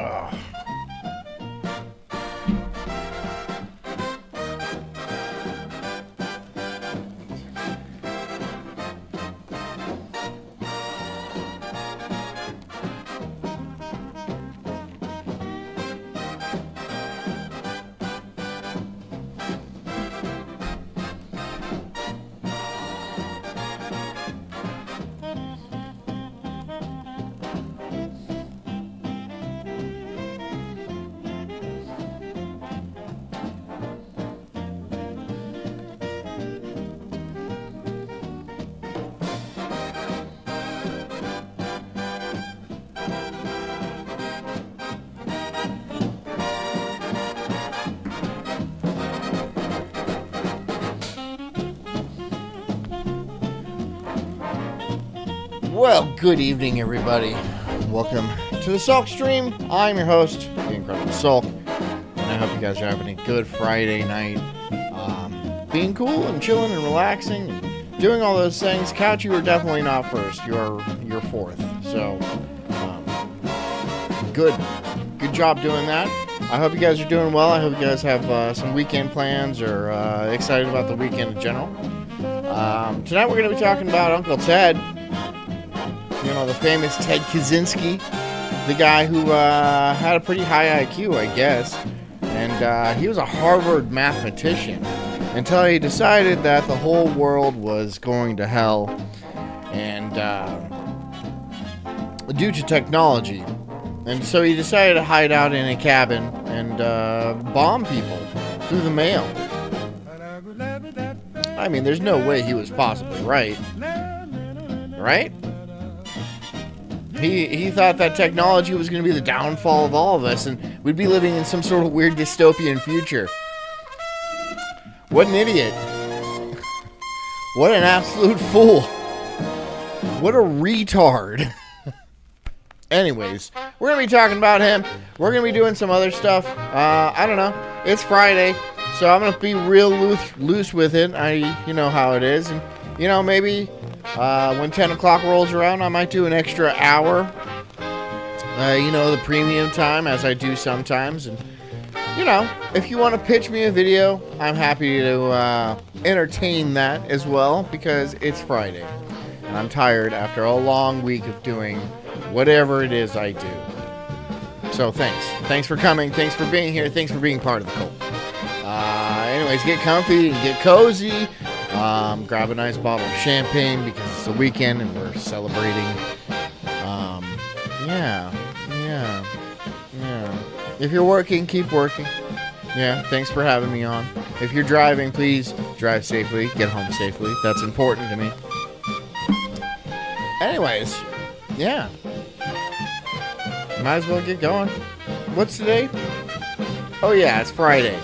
Ugh. Well, good evening, everybody. Welcome to the Sulk stream. I'm your host, the incredible Sulk, and I hope you guys are having a good Friday night. Being cool and chilling and relaxing and doing all those things. Couch, you are definitely not first. You're fourth. So, good job doing that. I hope you guys are doing well. I hope you guys have some weekend plans or excited about the weekend in general. Tonight we're going to be talking about Uncle Ted. You know, the famous Ted Kaczynski, the guy who had a pretty high IQ, I guess. And he was a Harvard mathematician until he decided that the whole world was going to hell. And due to technology. And so he decided to hide out in a cabin and bomb people through the mail. I mean, there's no way he was possibly right. Right? He thought that technology was going to be the downfall of all of us, and we'd be living in some sort of weird dystopian future. What an idiot. What an absolute fool. What a retard. Anyways, we're going to be talking about him. We're going to be doing some other stuff. I don't know. It's Friday, so I'm going to be real loose with it. You know how it is. And, you know, maybe when 10 o'clock rolls around, I might do an extra hour. You know, the premium time, as I do sometimes. And, you know, if you want to pitch me a video, I'm happy to entertain that as well, because it's Friday. And I'm tired after a long week of doing whatever it is I do. So thanks. Thanks for coming. Thanks for being here. Thanks for being part of the cult. Anyways, get comfy and get cozy. Grab a nice bottle of champagne because it's the weekend and we're celebrating. Yeah. If you're working, keep working. Yeah, thanks for having me on. If you're driving, please drive safely. Get home safely. That's important to me. Anyways, yeah. Might as well get going. What's today? Oh yeah, it's Friday.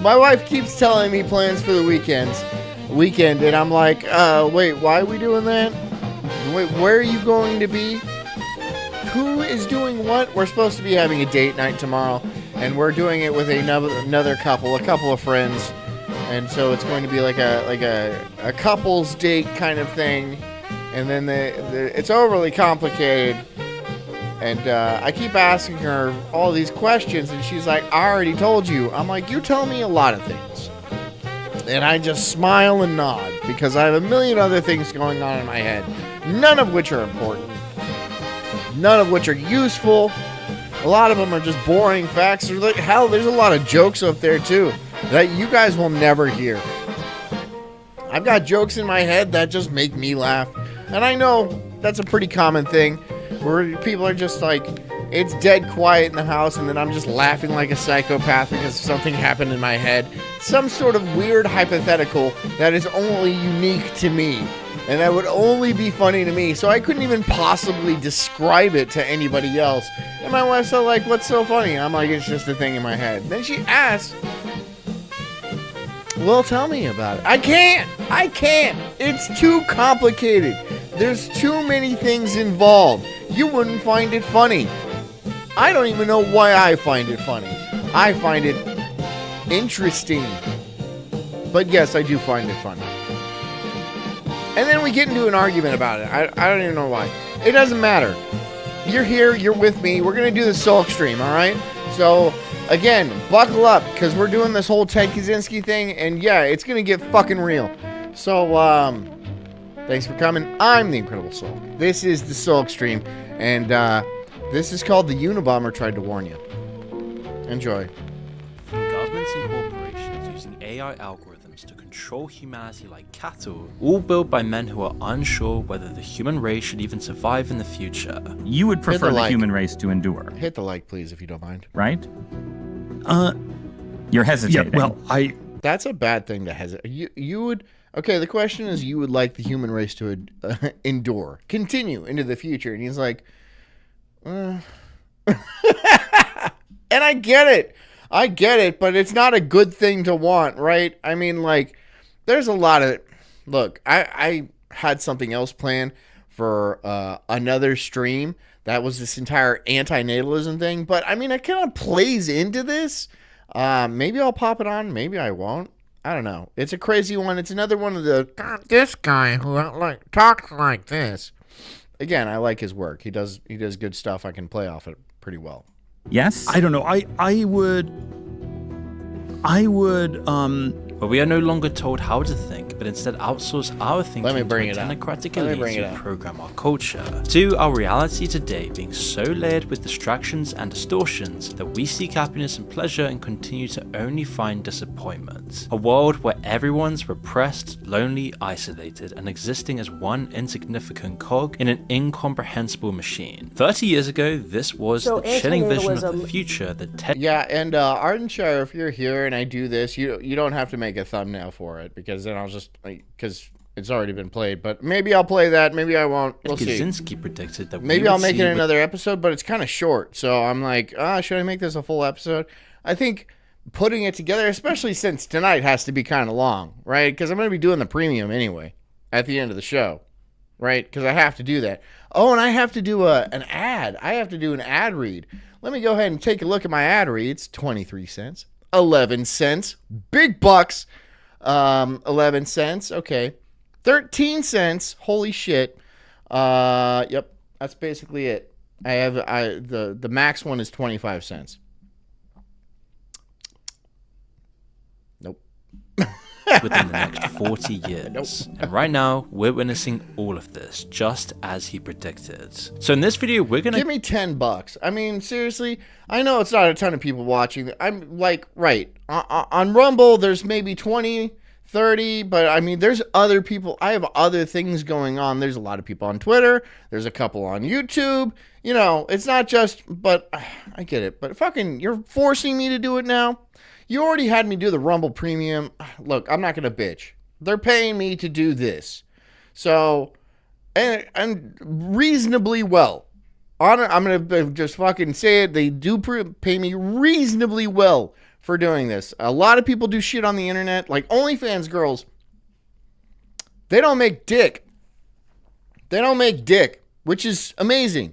My wife keeps telling me plans for the weekend, and I'm like, wait, why are we doing that? Wait, where are you going to be? Who is doing what? We're supposed to be having a date night tomorrow, and we're doing it with another couple, a couple of friends, and so it's going to be like a couple's date kind of thing, and then it's overly complicated. And I keep asking her all these questions, and she's like, I already told you. I'm like, you tell me a lot of things. And I just smile and nod, because I have a million other things going on in my head, none of which are important, none of which are useful. A lot of them are just boring facts. Hell, there's a lot of jokes up there, too, that you guys will never hear. I've got jokes in my head that just make me laugh. And I know that's a pretty common thing, where people are just like, it's dead quiet in the house, and then I'm just laughing like a psychopath because something happened in my head. Some sort of weird hypothetical that is only unique to me, and that would only be funny to me, so I couldn't even possibly describe it to anybody else. And my wife's so like, what's so funny? I'm like, it's just a thing in my head. Then she asks, well, tell me about it. I can't. It's too complicated. There's too many things involved. You wouldn't find it funny. I don't even know why I find it funny. I find it interesting. But yes, I do find it funny. And then we get into an argument about it. I don't even know why. It doesn't matter. you're here, you're with me. We're going to do the Sulk stream, all right? So, again, buckle up, because we're doing this whole Ted Kaczynski thing, and yeah, it's going to get fucking real. So, thanks for coming. I'm the Incredible Sulk. This is the Sulk stream, and this is called The Unabomber Tried to Warn You. Enjoy. From governments and corporations using AI algorithms to control humanity like cattle, all built by men who are unsure whether the human race should even survive in the future. You would prefer the human race to endure. Hit the like, please, if you don't mind. Right? You're hesitating. Yeah, well, That's a bad thing to hesitate. You would... Okay, the question is, you would like the human race to endure, continue into the future. And he's like, and I get it, but it's not a good thing to want, right? I mean, like, there's a lot of... Look, I had something else planned for another stream. That was this entire antinatalism thing. But, I mean, it kind of plays into this. Maybe I'll pop it on. Maybe I won't. I don't know. It's a crazy one. It's another one of the... This guy who like talks like this. Again, I like his work. He does good stuff. I can play off it pretty well. Yes? I don't know. I would But we are no longer told how to think, but instead outsource our thinking to a technocratic elite who program our culture. To our reality today being so layered with distractions and distortions that we seek happiness and pleasure and continue to only find disappointment. A world where everyone's repressed, lonely, isolated, and existing as one insignificant cog in an incomprehensible machine. 30 years ago, this was the chilling vision of the future that Yeah, and Ardenshire, if you're here and I do this, you don't have to make a thumbnail for it, because then I'll just, because it's already been played. But maybe I'll play that, maybe I won't. We'll see. Kaczynski predicted that maybe I'll make it another episode, but it's kind of short. So I'm like, should I make this a full episode? I think putting it together, especially since tonight has to be kind of long, right? Because I'm going to be doing the premium anyway at the end of the show, right? Because I have to do that. Oh, and I have to do an ad. I have to do an ad read. Let me go ahead and take a look at my ad reads. 23 cents. 11 cents. Big bucks. 11 cents. Okay. 13 cents. Holy shit. Yep. That's basically it. The max one is 25 cents. Nope. within the next 40 years. And right now, we're witnessing all of this, just as he predicted. So in this video, we're gonna... Give me $10. I mean, seriously, I know it's not a ton of people watching. I'm like, right, on Rumble, there's maybe 20, 30, but I mean, there's other people. I have other things going on. There's a lot of people on Twitter. There's a couple on YouTube. You know, it's not just, but I get it. But fucking, you're forcing me to do it now. You already had me do the Rumble Premium. Look, I'm not going to bitch. They're paying me to do this. So, and reasonably well. I'm going to just fucking say it. They do pay me reasonably well for doing this. A lot of people do shit on the internet. Like OnlyFans girls. They don't make dick. They don't make dick. Which is amazing.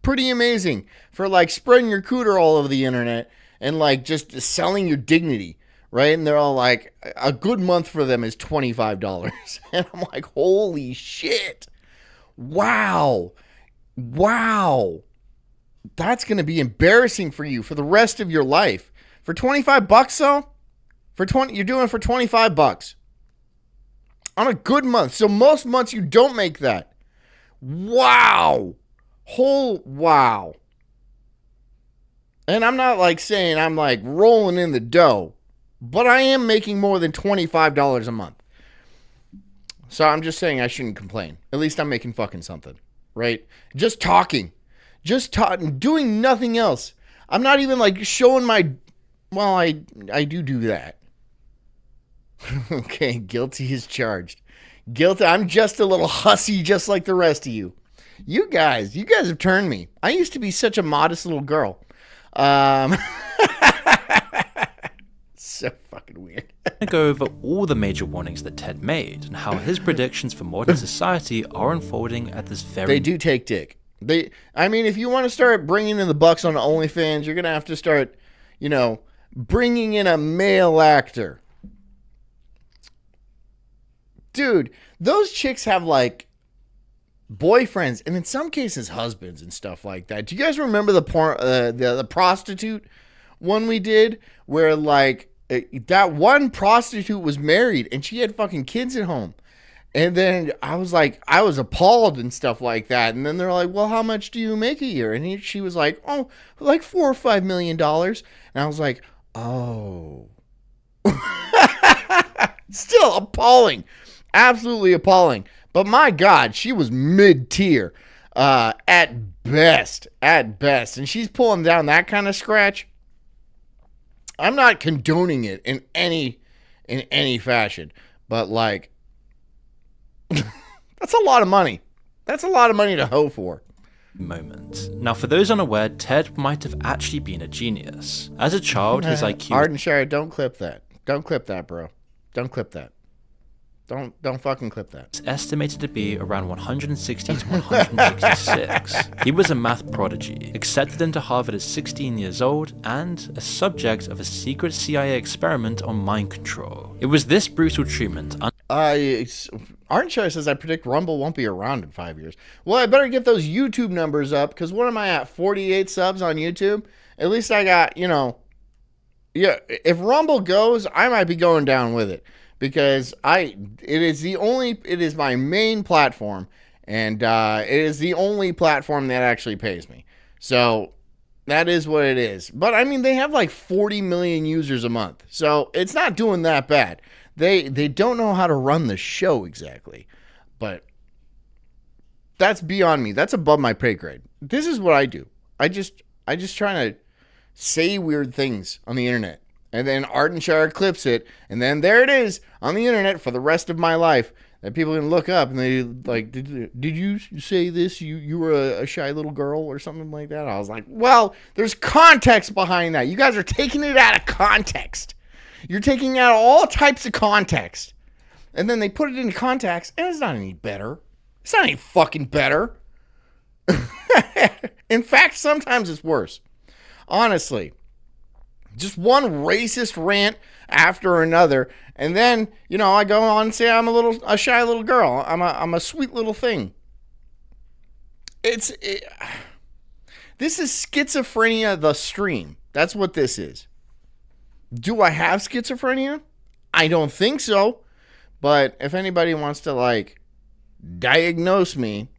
Pretty amazing. For like spreading your cooter all over the internet. And like just selling your dignity, right? And they're all like, a good month for them is $25. And I'm like, holy shit. Wow. Wow. That's going to be embarrassing for you for the rest of your life. For $25 though? You're doing it for $25. On a good month. So most months you don't make that. Wow. Wow. And I'm not like saying I'm like rolling in the dough, but I am making more than $25 a month. So I'm just saying I shouldn't complain. At least I'm making fucking something, right? Just talking, doing nothing else. I'm not even like showing my, well, I do that. Okay, guilty is charged. Guilty. I'm just a little hussy just like the rest of you. You guys have turned me. I used to be such a modest little girl. So fucking weird. I'm gonna go over all the major warnings that Ted made and how his predictions for modern society are unfolding at this very... They do take dick. I mean, if you want to start bringing in the bucks on OnlyFans, you're gonna have to start, you know, bringing in a male actor. Dude, those chicks have like boyfriends, and in some cases husbands and stuff like that. Do you guys remember the prostitute one we did, where like that one prostitute was married and she had fucking kids at home? And then I was appalled and stuff like that. And then they're like, well, how much do you make a year? And she was like, oh, like $4 or $5 million. And I was like, oh. Still appalling. Absolutely appalling. But my God, she was mid-tier at best. And she's pulling down that kind of scratch. I'm not condoning it in any fashion. But like, that's a lot of money. That's a lot of money to hoe for. Moment. Now, for those unaware, Ted might have actually been a genius. As a child, his IQ... Ardenshire, don't clip that. Don't clip that, bro. Don't clip that. Don't fucking clip that. It's estimated to be around 160 to 166. He was a math prodigy, accepted into Harvard at 16 years old, and a subject of a secret CIA experiment on mind control. It was this brutal treatment... Ardenshire says, I predict Rumble won't be around in 5 years. Well, I better get those YouTube numbers up, because what am I at? 48 subs on YouTube? At least I got, yeah, if Rumble goes, I might be going down with it. Because it is my main platform, and it is the only platform that actually pays me. So that is what it is. But I mean, they have like 40 million users a month, so it's not doing that bad. They don't know how to run the show exactly, but that's beyond me. That's above my pay grade. This is what I do. I just trying to say weird things on the internet. And then Ardenshire clips it, and then there it is on the internet for the rest of my life that people can look up, and they like, did you say this? You were a shy little girl or something like that? I was like, well, there's context behind that. You guys are taking it out of context. You're taking out all types of context. And then they put it into context, and it's not any better. It's not any fucking better. In fact, sometimes it's worse. Honestly. Just one racist rant after another, and then I go on and say I'm a shy little girl. I'm a sweet little thing. This is schizophrenia, the stream. That's what this is. Do I have schizophrenia? I don't think so. But if anybody wants to like diagnose me,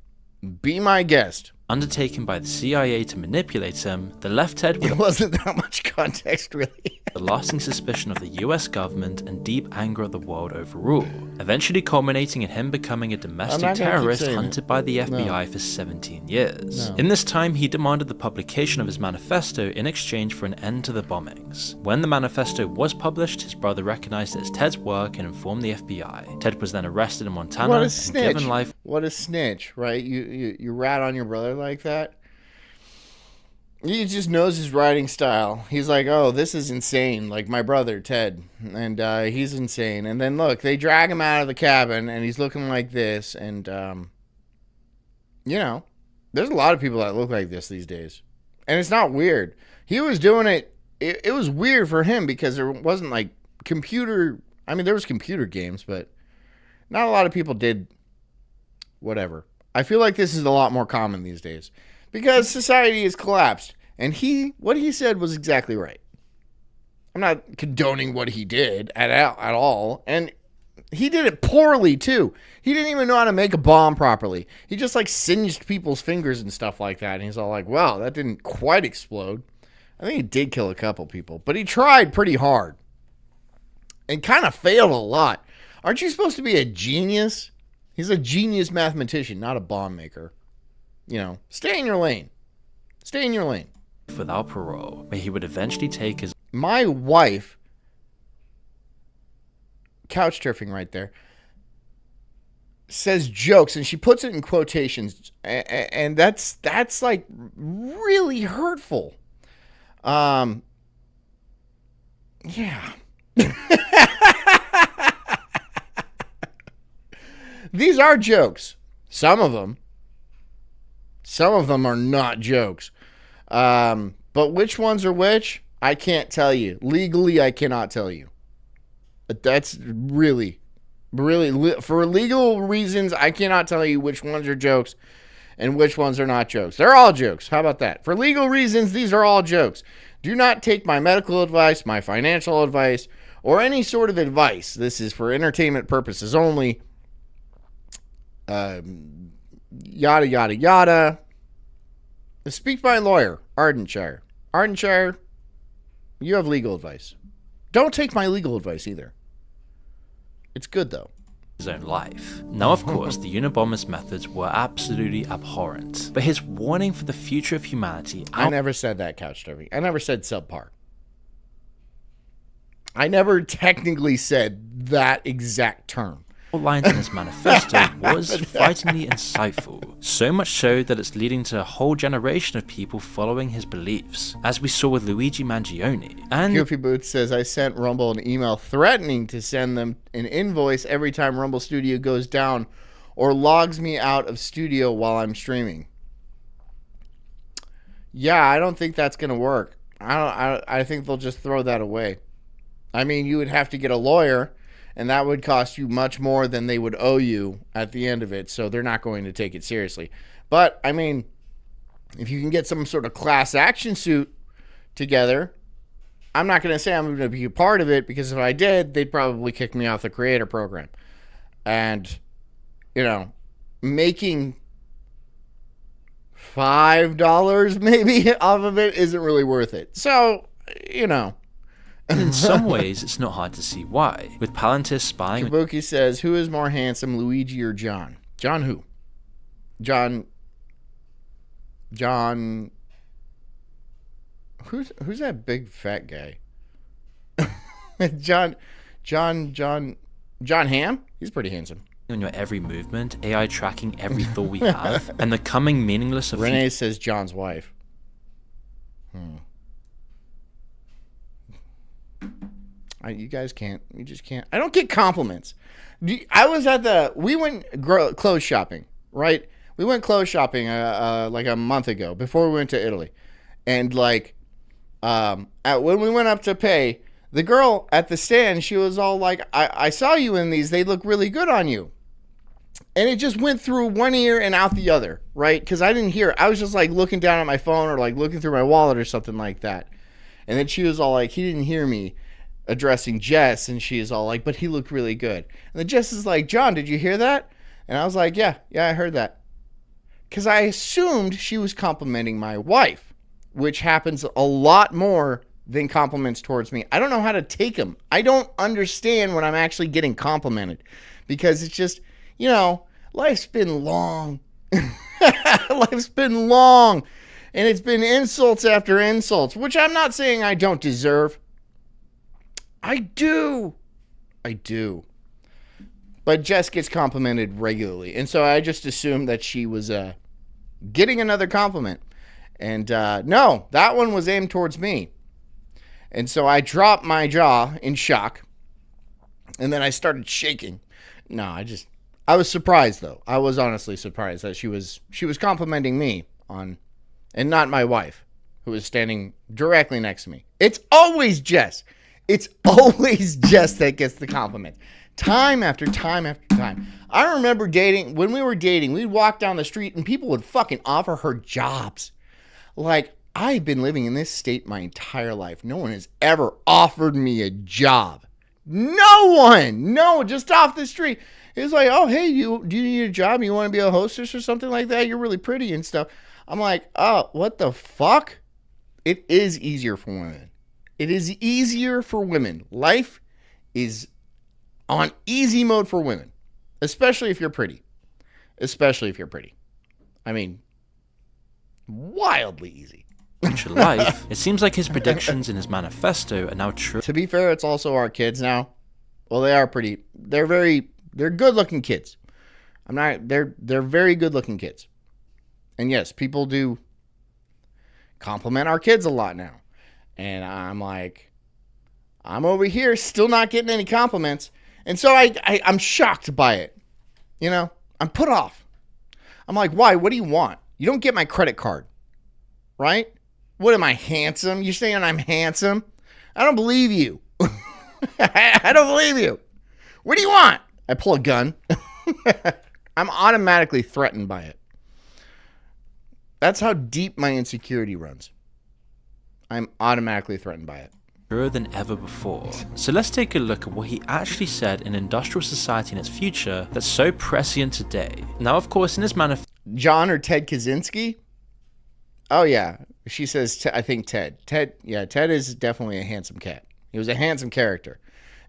be my guest. Undertaken by the CIA to manipulate him, the left Ted with... It wasn't that much context, really. The lasting suspicion of the US government and deep anger of the world overall, eventually culminating in him becoming a domestic terrorist hunted by the FBI for 17 years. In this time, he demanded the publication of his manifesto in exchange for an end to the bombings. When the manifesto was published, his brother recognized it as Ted's work and informed the FBI. Ted was then arrested in Montana and given life... What a snitch, right? You rat on your brother like that? He just knows his writing style. He's like, oh, this is insane. Like my brother, Ted. And he's insane. And then look, they drag him out of the cabin and he's looking like this. And, there's a lot of people that look like this these days. And it's not weird. He was doing it. It was weird for him because there wasn't like there was computer games, but not a lot of people did whatever. I feel like this is a lot more common these days because society has collapsed, and what he said was exactly right. I'm not condoning what he did at all, and he did it poorly too. He didn't even know how to make a bomb properly. He just like singed people's fingers and stuff like that, and he's all like, wow, that didn't quite explode. I think he did kill a couple people, but he tried pretty hard and kind of failed a lot. Aren't you supposed to be a genius? He's a genius mathematician, not a bomb maker. Stay in your lane. Stay in your lane. Without parole, where he would eventually take his... My wife, couch turfing right there, says jokes, and she puts it in quotations, and that's like really hurtful. Yeah. These are jokes. Some of them are not jokes. But which ones are which, I can't tell you. Legally, I cannot tell you. But that's really Really, for legal reasons, I cannot tell you which ones are jokes and which ones are not jokes. They're all jokes. How about that? For legal reasons, these are all jokes. Do not take my medical advice, my financial advice, or any sort of advice. This is for entertainment purposes only. Yada, yada, yada. Speak by lawyer, Ardenshire. Ardenshire, you have legal advice. Don't take my legal advice either. It's good, though. His own life. Now, of course, the Unabomber's methods were absolutely abhorrent, but his warning for the future of humanity... I never said that, Couch Turvy. I never said subpar. I never technically said that exact term. Lines in his manifesto was frighteningly insightful, so much so that it's leading to a whole generation of people following his beliefs, as we saw with Luigi Mangione. And Goofy Boots says, I sent Rumble an email threatening to send them an invoice every time Rumble Studio goes down or logs me out of studio while I'm streaming. Yeah, I don't think that's going to work. I think they'll just throw that away. I mean, you would have to get a lawyer, and that would cost you much more than they would owe you at the end of it, so they're not going to take it seriously. But, I mean, if you can get some sort of class action suit together, I'm not going to say I'm going to be a part of it, because if I did, they'd probably kick me off the creator program. And, you know, making $5 maybe off of it isn't really worth it. So, you know. And in some ways, it's not hard to see why. With Palantir spying... Kabuki says, who is more handsome, Luigi or John? John who? John... Who's that big fat guy? John Hamm? He's pretty handsome. On your every movement, AI tracking every thought we have, and the coming meaningless of... Renee says John's wife. You guys can't. You just can't. I don't get compliments. I was at we went clothes shopping, right? We went clothes shopping like a month ago before we went to Italy. And like, when we went up to pay, the girl at the stand, she was all like, I saw you in these. They look really good on you. And it just went through one ear and out the other, right? Because I didn't hear. I was just like looking down at my phone or like looking through my wallet or something like that. And then she was all like, he didn't hear me addressing Jess, and she's all like, but he looked really good. And then Jess is like, John, did you hear that? And I was like, yeah, I heard that. Because I assumed she was complimenting my wife, which happens a lot more than compliments towards me. I don't know how to take them. I don't understand when I'm actually getting complimented, because it's just, you know, life's been long. Life's been long, and it's been insults after insults, which I'm not saying I don't deserve. I do. But Jess gets complimented regularly. And so I just assumed that she was getting another compliment. And no, that one was aimed towards me. And so I dropped my jaw in shock. And then I started shaking. No, I was surprised, though. I was honestly surprised that she was complimenting me and not my wife, who was standing directly next to me. It's always Jess. It's always Jess that gets the compliment. Time after time after time. I remember when we were dating, we'd walk down the street and people would fucking offer her jobs. Like, I've been living in this state my entire life. No one has ever offered me a job. No one. No, just off the street. It's like, oh, hey, do you need a job? You want to be a hostess or something like that? You're really pretty and stuff. I'm like, oh, what the fuck? It is easier for women. It is easier for women. Life is on easy mode for women, especially if you're pretty. I mean, wildly easy. Future life. It seems like his predictions in his manifesto are now true. To be fair, it's also our kids now. Well, they're good-looking kids. They're very good-looking kids. And yes, people do compliment our kids a lot now. And I'm like, I'm over here still not getting any compliments. And so I'm shocked by it. You know, I'm put off. I'm like, why? What do you want? You don't get my credit card, right? What am I, handsome? You're saying I'm handsome? I don't believe you. I don't believe you. What do you want? I pull a gun. I'm automatically threatened by it. That's how deep my insecurity runs. I'm automatically threatened by it. Than ever before. So let's take a look at what he actually said in industrial society and its future that's so prescient today. Now, of course, in his manifesto, John or Ted Kaczynski? Oh yeah, she says. I think Ted. Ted is definitely a handsome cat. He was a handsome character,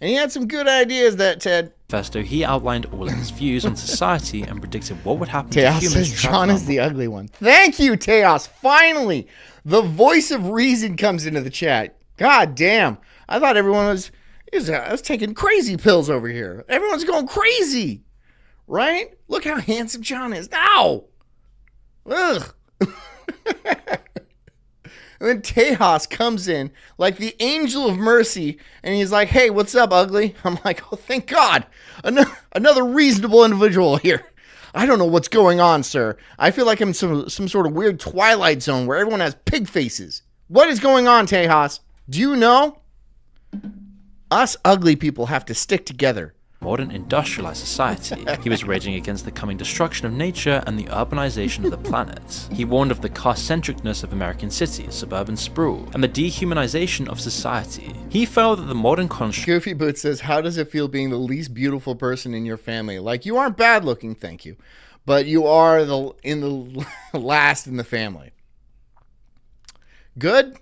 and he had some good ideas. That Ted. He outlined all of his views on society and predicted what would happen to Teos humans. Says John is the ugly one. Thank you, Teos. Finally, the voice of reason comes into the chat. God damn. I thought everyone was taking crazy pills over here. Everyone's going crazy. Right? Look how handsome John is. Ow! Ugh. And then Tejas comes in like the angel of mercy, and he's like, hey, what's up, ugly? I'm like, oh, thank God. Another reasonable individual here. I don't know what's going on, sir. I feel like I'm some sort of weird Twilight Zone where everyone has pig faces. What is going on, Tejas? Do you know? Us ugly people have to stick together. Modern industrialized society. He was raging against the coming destruction of nature and the urbanization of the planet. He warned of the car-centricness of American cities, suburban sprawl, and the dehumanization of society. He felt that the modern construct... Goofy Boots says, how does it feel being the least beautiful person in your family? Like, you aren't bad looking, thank you, but you are the last in the family. Good?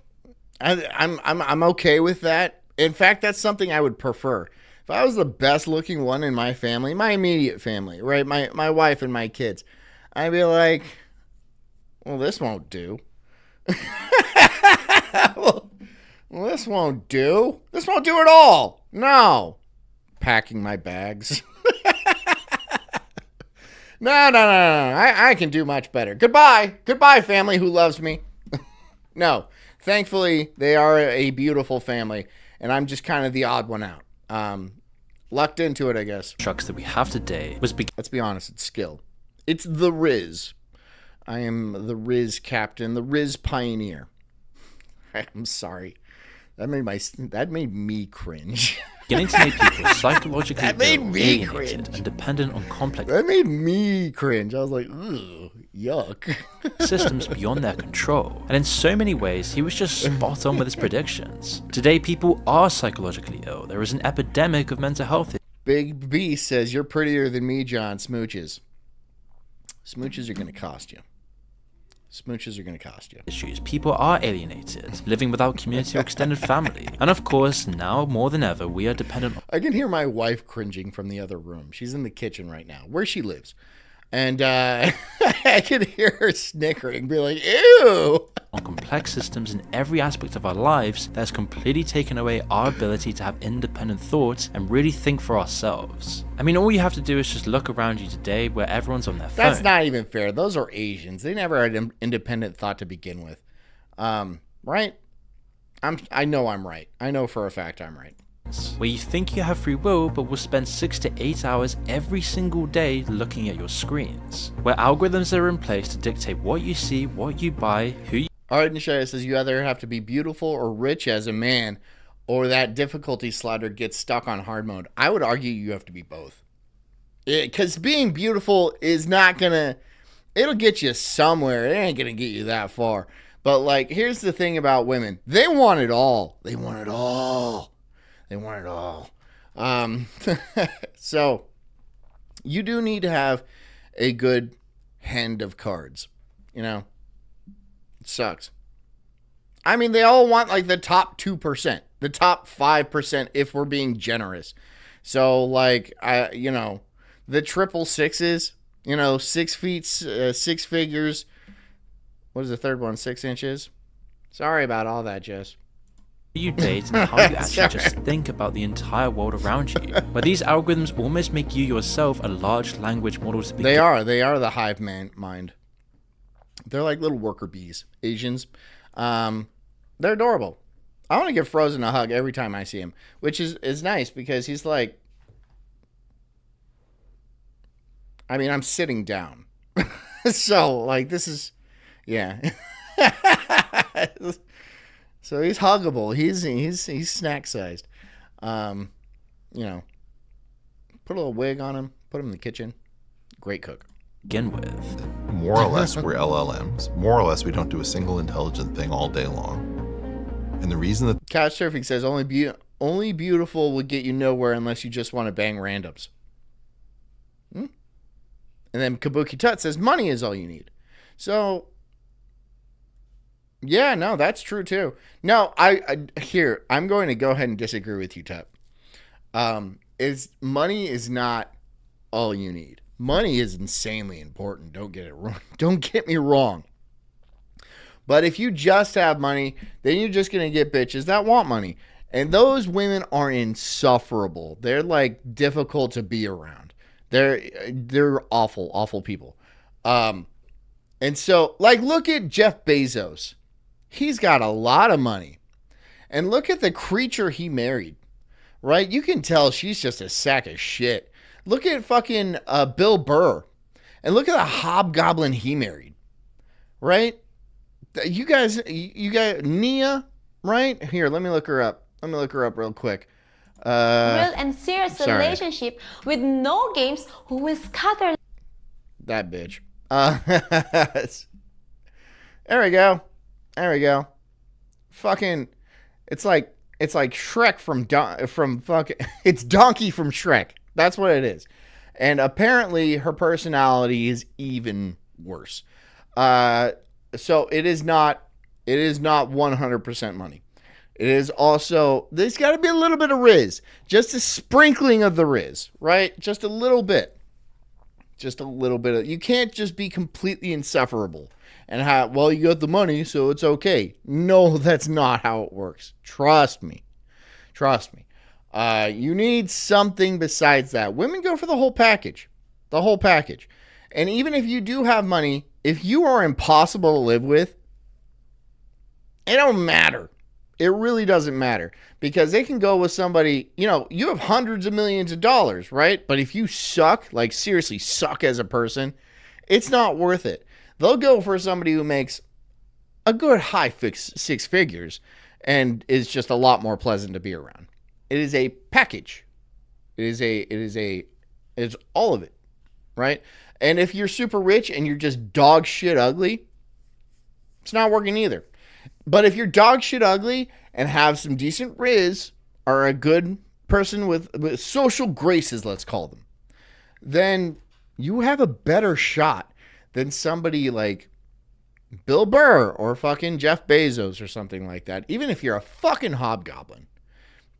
I'm okay with that. In fact, that's something I would prefer. If I was the best looking one in my family, my immediate family, right? My wife and my kids, I'd be like, well, this won't do. well, this won't do. This won't do at all. No. Packing my bags. No. I can do much better. Goodbye. Goodbye, family who loves me. No. Thankfully, they are a beautiful family, and I'm just kind of the odd one out. Lucked into it, I guess. Trucks that we have today was let's be honest, it's skill. It's the Riz. I am the Riz captain, the Riz pioneer. I'm sorry. That made me cringe. Beginning to make people psychologically alienated and dependent on complex. That made me cringe. I was like, ugh, yuck. Systems beyond their control. And in so many ways, he was just spot on with his predictions. Today, people are psychologically ill. There is an epidemic of mental health. Big B says, you're prettier than me, John. Smooches. Smooches are going to cost you. Smooches are going to cost you. Issues. People are alienated, living without community or extended family. And of course, now more than ever, we are dependent on... I can hear my wife cringing from the other room. She's in the kitchen right now, where she lives. And I can hear her snickering, be like, ew! On complex systems in every aspect of our lives that has completely taken away our ability to have independent thought and really think for ourselves. I mean, all you have to do is just look around you today where everyone's on their phone. That's not even fair. Those are Asians. They never had independent thought to begin with. Right? I know I'm right. I know for a fact I'm right. Where you think you have free will, but will spend 6 to 8 hours every single day looking at your screens. Where algorithms are in place to dictate what you see, what you buy, who you... Alright, Nishaya says you either have to be beautiful or rich as a man, or that difficulty slider gets stuck on hard mode. I would argue you have to be both. Because being beautiful is not gonna... It'll get you somewhere. It ain't gonna get you that far. But, like, here's the thing about women. They want it all. They want it all. They want it all. So, you do need to have a good hand of cards. You know? It sucks. I mean, they all want, like, the top 2%. The top 5% if we're being generous. So, like, the triple sixes, 6 feet, 6 figures. What is the third one? 6 inches? Sorry about all that, Jess. You date and how you actually just think about the entire world around you. Where these algorithms almost make you yourself a large language model to begin. They are the hive mind. They're like little worker bees, Asians. They're adorable. I want to give Frozen a hug every time I see him, which is nice because he's like, I mean, I'm sitting down. So, like, this is, yeah. So he's huggable. He's snack sized. Put Put a little wig on him. Put him in the kitchen. Great cook. Begin with. More or less, we're LLMs. More or less, we don't do a single intelligent thing all day long. And the reason that Couch Surfing says only beautiful will get you nowhere unless you just want to bang randoms. And then Kabuki Tut says money is all you need. So, yeah, no, that's true too. No, I'm going to go ahead and disagree with you, Tut. Money is not all you need. Money is insanely important. Don't get it wrong. Don't get me wrong. But if you just have money, then you're just going to get bitches that want money. And those women are insufferable. They're like difficult to be around. They're awful, awful people. And so like look at Jeff Bezos. He's got a lot of money. And look at the creature he married. Right? You can tell she's just a sack of shit. Look at fucking Bill Burr. And look at the hobgoblin he married. Right? You guys, Nia, right? Here, let me look her up. Let me look her up real quick. Real and serious relationship with no games who will scatter. That bitch. There we go. There we go. Fucking, it's like Shrek from fucking, it's Donkey from Shrek. That's what it is. And apparently her personality is even worse. So it is not 100% money. It is also, there's got to be a little bit of Riz. Just a sprinkling of the Riz, right? Just a little bit. Just a little bit of, you can't just be completely insufferable and have, well, you got the money, so it's okay. No, that's not how it works. Trust me. Trust me. You need something besides that. Women go for the whole package. The whole package. And even if you do have money, if you are impossible to live with, it don't matter. It really doesn't matter. Because they can go with somebody, you know, you have hundreds of millions of dollars, right? But if you suck, like seriously suck as a person, it's not worth it. They'll go for somebody who makes a good high six figures and is just a lot more pleasant to be around. It is a package. It's all of it, right? And if you're super rich and you're just dog shit ugly, it's not working either. But if you're dog shit ugly and have some decent riz, or a good person with social graces, let's call them, then you have a better shot than somebody like Bill Burr or fucking Jeff Bezos or something like that, even if you're a fucking hobgoblin.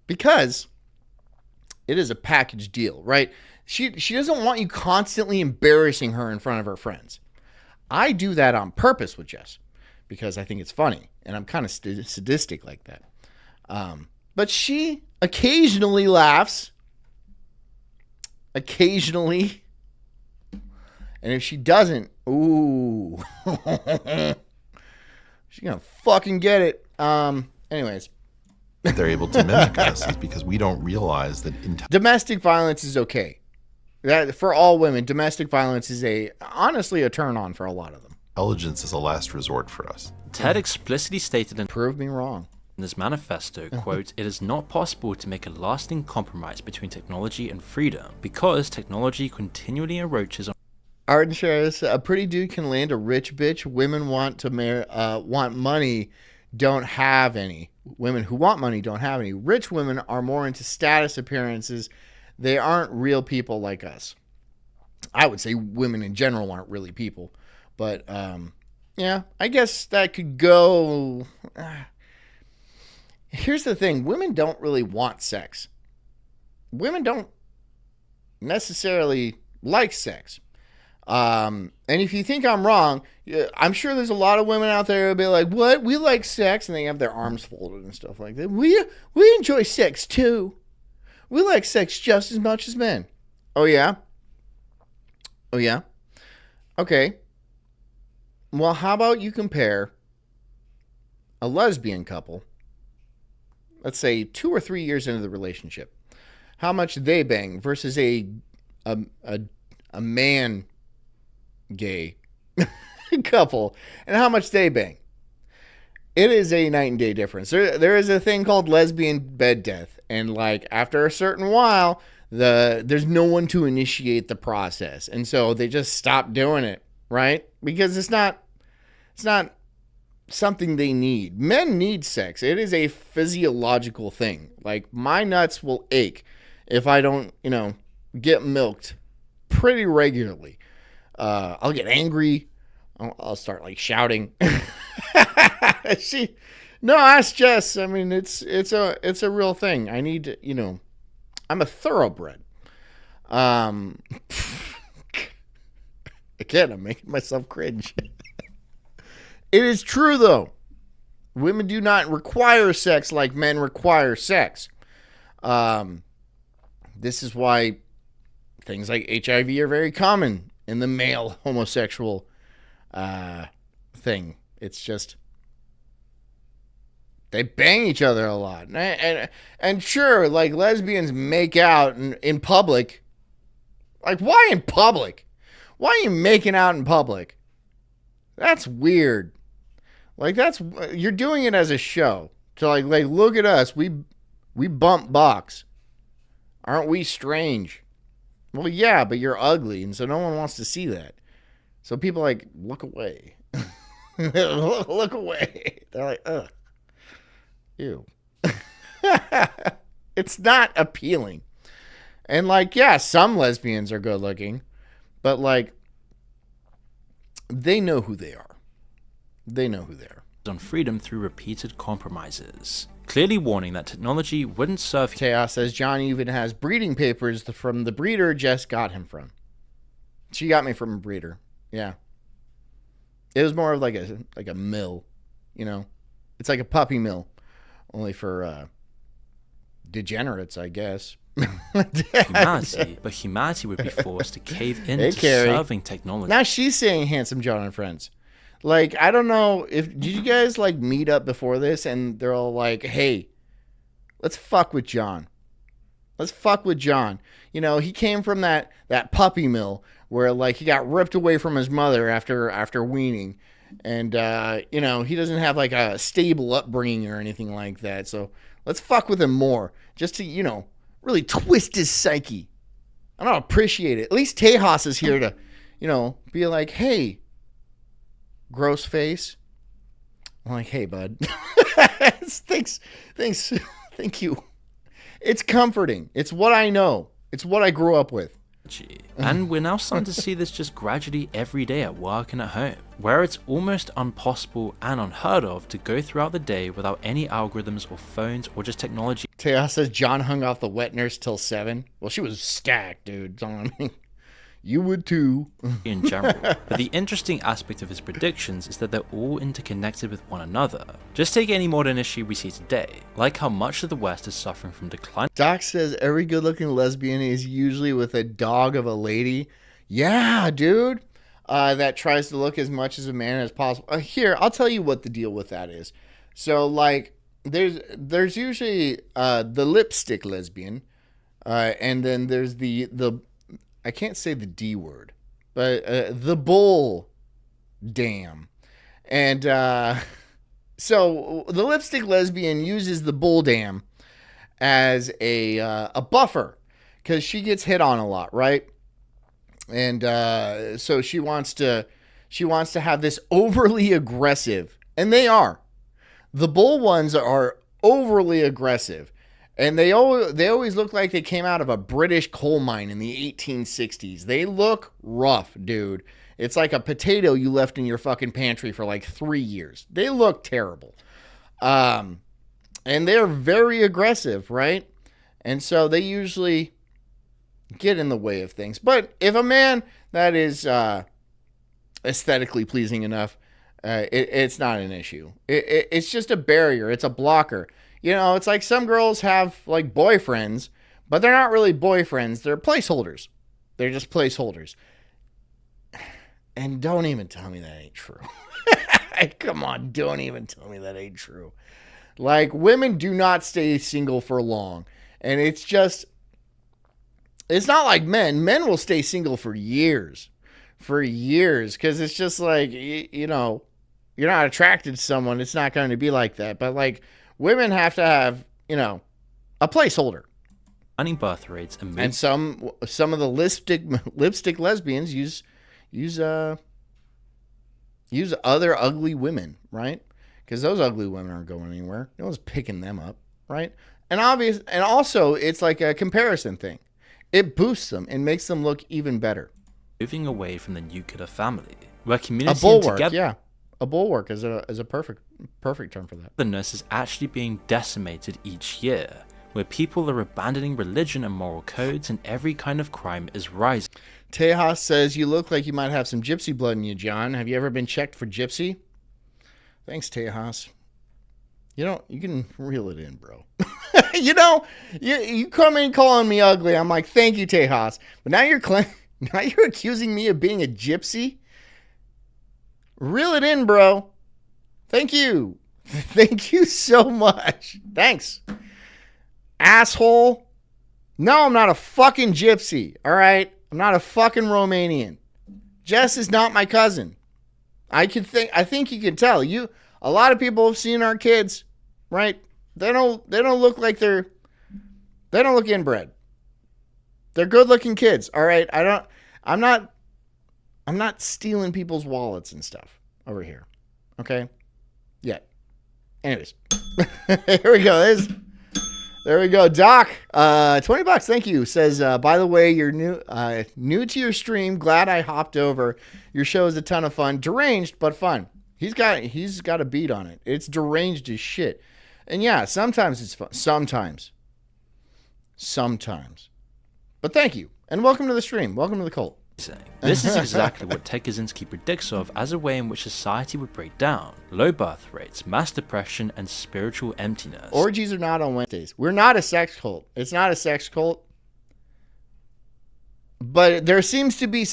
Because it is a package deal, right? She doesn't want you constantly embarrassing her in front of her friends. I do that on purpose with Jess because I think it's funny, and I'm kind of sadistic like that. But she occasionally laughs. Occasionally. And if she doesn't, ooh. She's going to fucking get it. Anyways. They're able to mimic us is because we don't realize that domestic violence is okay. That for all women, domestic violence is honestly a turn on for a lot of them. Intelligence is a last resort for us. Ted explicitly stated prove me wrong. In his manifesto, quote, "It is not possible to make a lasting compromise between technology and freedom because technology continually encroaches on." Arden shares, a pretty dude can land a rich bitch. Women want money, don't have any. Women who want money don't have any. Rich women are more into status appearances. They aren't real people like us. I would say women in general aren't really people. But, yeah, I guess that could go. Here's the thing. Women don't really want sex. Women don't necessarily like sex. And if you think I'm wrong, I'm sure there's a lot of women out there who'll be like, what? We like sex. And they have their arms folded and stuff like that. We enjoy sex too. We like sex just as much as men. Oh, yeah? Oh, yeah? Okay. Well, how about you compare a lesbian couple, let's say 2 or 3 years into the relationship, how much they bang versus a man gay couple, and how much they bang. It is a night and day difference. There is a thing called lesbian bed death, and like after a certain while, there's no one to initiate the process. And so they just stop doing it, right? Because it's not something they need. Men need sex. It is a physiological thing. Like, my nuts will ache if I don't, get milked pretty regularly. I'll get angry. I'll start like shouting. No, that's Jess. I mean, it's a real thing. I need to, I'm a thoroughbred. Again, I'm making myself cringe. It is true, though. Women do not require sex like men require sex. This is why things like HIV are very common in the male homosexual thing. It's just they bang each other a lot. And sure, like, lesbians make out in public. Like, why in public? Why are you making out in public? That's weird. Like, you're doing it as a show. To like look at us. We bump box. Aren't we strange? Well, yeah, but you're ugly, and so no one wants to see that. So people like, look away. Look away. They're like, ugh. Ew. It's not appealing. And like, yeah, some lesbians are good looking, but like, they know who they are. They know who they are. On freedom through repeated compromises, clearly warning that technology wouldn't serve. Teo says John even has breeding papers from the breeder Jess got him from. She got me from a breeder. Yeah. It was more of like a mill, It's like a puppy mill, only for degenerates, I guess. Humanity would be forced to cave into serving technology. Now she's saying Handsome John and Friends. Like, I don't know did you guys like meet up before this and they're all like, hey, let's fuck with John. Let's fuck with John. He came from that puppy mill where like he got ripped away from his mother after weaning. And, he doesn't have like a stable upbringing or anything like that. So let's fuck with him more just to, really twist his psyche. I don't appreciate it. At least Tejas is here to, be like, hey, gross face. I'm like, hey, bud. Thanks. Thank you. It's comforting. It's what I know. It's what I grew up with. And we're now starting to see this just gradually every day at work and at home, where it's almost impossible and unheard of to go throughout the day without any algorithms or phones or just technology. Teo says John hung off the wet nurse till 7. Well, she was stacked, dude. You would too. In general. But the interesting aspect of his predictions is that they're all interconnected with one another. Just take any modern issue we see today, like how much of the West is suffering from decline. Doc says every good-looking lesbian is usually with a dog of a lady. Yeah, dude. That tries to look as much as a man as possible. Here, I'll tell you what the deal with that is. So, like, there's usually the lipstick lesbian, and then there's the I can't say the D word, but the bull dam. And so the lipstick lesbian uses the bull dam as a buffer because she gets hit on a lot, right? And so she wants to have this overly aggressive, and they are. The bull ones are overly aggressive. And they always look like they came out of a British coal mine in the 1860s. They look rough, dude. It's like a potato you left in your fucking pantry for like 3 years. They look terrible. And they're very aggressive, right? And so they usually get in the way of things. But if a man that is aesthetically pleasing enough, it's not an issue. It's just a barrier. It's a blocker. It's like some girls have like boyfriends, but they're not really boyfriends. They're placeholders. They're just placeholders. And don't even tell me that ain't true. Come on, don't even tell me that ain't true. Like, women do not stay single for long. And it's not like men. Men will stay single for years. Because it's just like, you're not attracted to someone. It's not going to be like that. But like, women have to have, a placeholder. birth rates and some of the lipstick lesbians use other ugly women, right? Because those ugly women aren't going anywhere. No one's picking them up, right? And also it's like a comparison thing. It boosts them and makes them look even better. Moving away from the nuclear family, where community a bulwark, yeah, a bulwark is a perfect term for that. The nurse is actually being decimated each year, where people are abandoning religion and moral codes, and every kind of crime is rising. Tejas says, you look like you might have some gypsy blood in you, John. Have you ever been checked for gypsy? Thanks, Tejas. You can reel it in, bro. you come in calling me ugly. I'm like, thank you, Tejas. But now you're accusing me of being a gypsy? Reel it in, bro. Thank you. Thank you so much. Thanks. Asshole. No, I'm not a fucking gypsy. All right? I'm not a fucking Romanian. Jess is not my cousin. I think you can tell. A lot of people have seen our kids, right? They don't look like they don't look inbred. They're good-looking kids. All right? I'm not stealing people's wallets and stuff over here. Okay? Yet. Anyways. Here we go. There we go. Doc, $20. Thank you. Says, by the way, you're new to your stream. Glad I hopped over. Your show is a ton of fun. Deranged, but fun. He's got a beat on it. It's deranged as shit. And yeah, sometimes it's fun. Sometimes. But thank you. And welcome to the stream. Welcome to the cult. This is exactly what Ted Kaczynski predicts of as a way in which society would break down. Low birth rates, mass depression, and spiritual emptiness. Orgies are not on Wednesdays. We're not a sex cult. It's not a sex cult. But there seems to be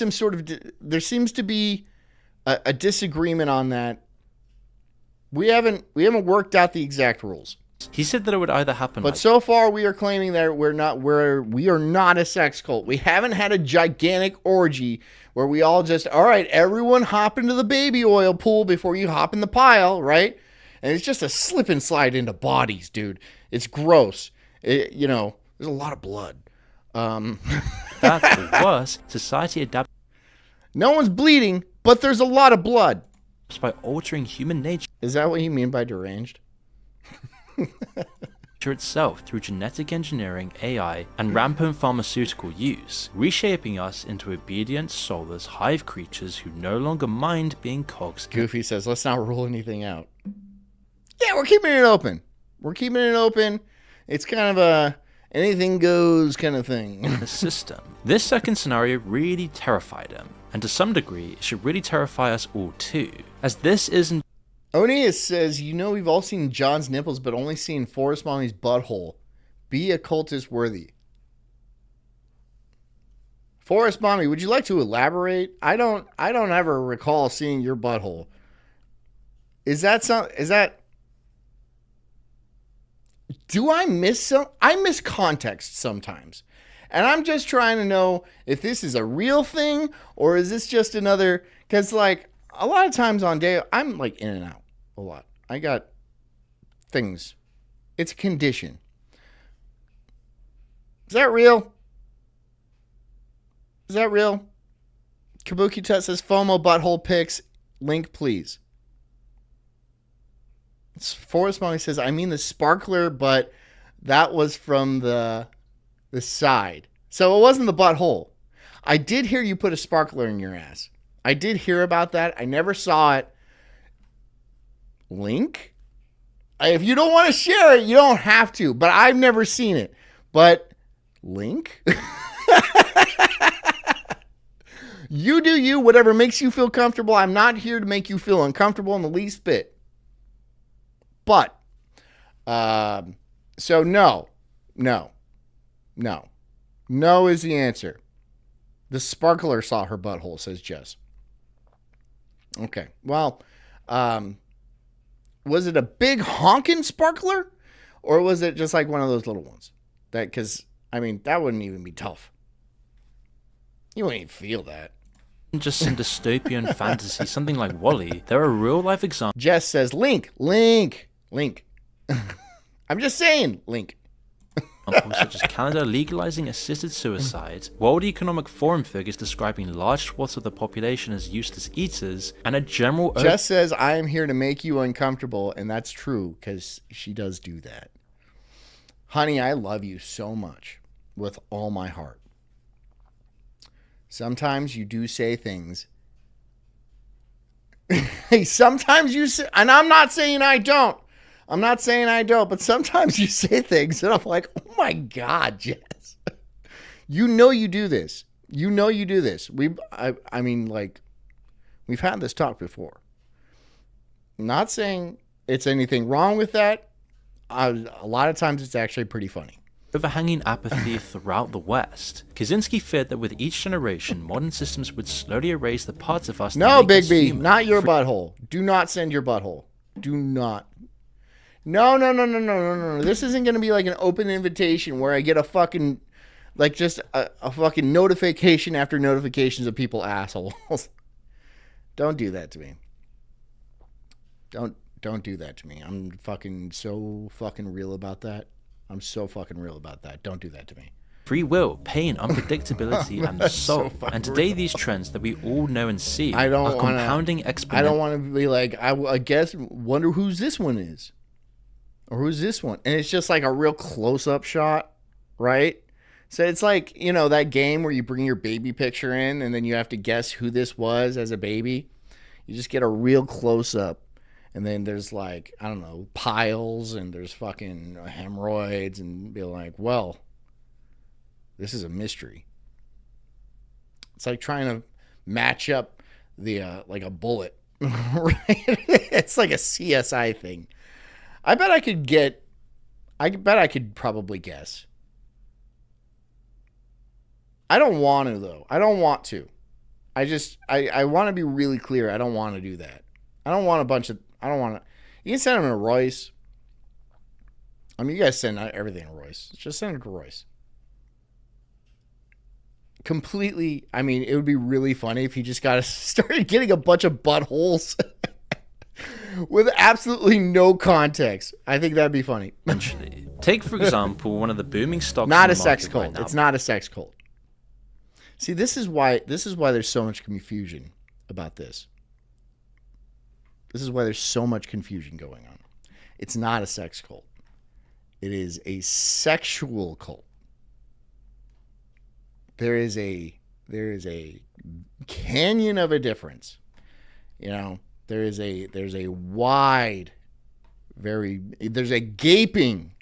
a disagreement on that. We haven't worked out the exact rules. He said that it would either happen. But so far, we are claiming that we are not a sex cult. We haven't had a gigantic orgy where we all just, all right, everyone hop into the baby oil pool before you hop in the pile, right? And it's just a slip and slide into bodies, dude. It's gross. There's a lot of blood. That's the worst. Society adapts. No one's bleeding, but there's a lot of blood. By altering human nature. Is that what you mean by deranged? Itself through genetic engineering, AI, and rampant pharmaceutical use, reshaping us into obedient, soulless hive creatures who no longer mind being cogs. Goofy says, let's not rule anything out. Yeah, we're keeping it open. It's kind of a anything goes kind of thing. The system. This second scenario really terrified him, and to some degree, it should really terrify us all too, as this isn't. Oneus says, we've all seen John's nipples, but only seen Forest Mommy's butthole. Be a cultist worthy. Forest Mommy, would you like to elaborate? I don't ever recall seeing your butthole. Do I miss I miss context sometimes. And I'm just trying to know if this is a real thing or is this just another, because like a lot of times on day, I'm like in and out a lot. I got things. It's a condition. Is that real? Kabuki Tut says, FOMO butthole pics. Link, please. Forest Molly says, I mean the sparkler, but that was from the side. So it wasn't the butthole. I did hear you put a sparkler in your ass. I did hear about that. I never saw it. Link? If you don't want to share it, you don't have to. But I've never seen it. But link? You do you. Whatever makes you feel comfortable. I'm not here to make you feel uncomfortable in the least bit. But, so no. No is the answer. The sparkler saw her butthole, says Jess. Okay. Well, was it a big honking sparkler? Or was it just like one of those little ones? Because, I mean, that wouldn't even be tough. You wouldn't even feel that. Just some dystopian fantasy, something like WALL-E. There are real-life examples. Jess says, Link. I'm just saying, Link. such as Canada legalizing assisted suicide, World Economic Forum figures describing large swaths of the population as useless eaters, and a general... Jess says, I am here to make you uncomfortable, and that's true, because she does do that. Honey, I love you so much, with all my heart. Sometimes you do say things. Hey, sometimes you say, and I'm not saying I don't. But sometimes you say things and I'm like, oh my God, Jess. You know you do this. I mean, like, we've had this talk before. I'm not saying it's anything wrong with that. A lot of times it's actually pretty funny. Overhanging apathy throughout the West. Kaczynski feared that with each generation, modern systems would slowly erase the parts of us that No, make Big us B, human. not your butthole. Do not send your butthole. Do not. No. This isn't going to be like an open invitation where I get a fucking, like just a fucking notification after notifications of people assholes. Don't do that to me. Don't do that to me. I'm fucking so fucking real about that. Don't do that to me. Free will, pain, unpredictability, and the soul. And today these trends that we all know and see are compounding exponentially. I don't want to be like, I guess, wonder whose this one is. Or who's this one? And it's just like a real close-up shot, right? So it's like, you know, that game where you bring your baby picture in and then you have to guess who this was as a baby. You just get a real close-up. And then there's like, I don't know, piles and there's fucking hemorrhoids and be like, well, this is a mystery. It's like trying to match up the, like a bullet, right? It's like a CSI thing. I bet I could probably guess. I don't want to, though. I don't want to. I want to be really clear. I don't want to do that. I don't want to. You can send them to Royce. I mean, you guys send everything to Royce. Just send it to Royce. Completely. I mean, it would be really funny if he just started getting a bunch of buttholes with absolutely no context. I think that'd be funny. Eventually. Take, for example, one of the booming stocks. Not a sex cult. Right, it's not a sex cult. See, this is why there's so much confusion about this. This is why there's so much confusion going on. It's not a sex cult. It is a sexual cult. There is a canyon of a difference. You know, there's a wide, there's a gaping.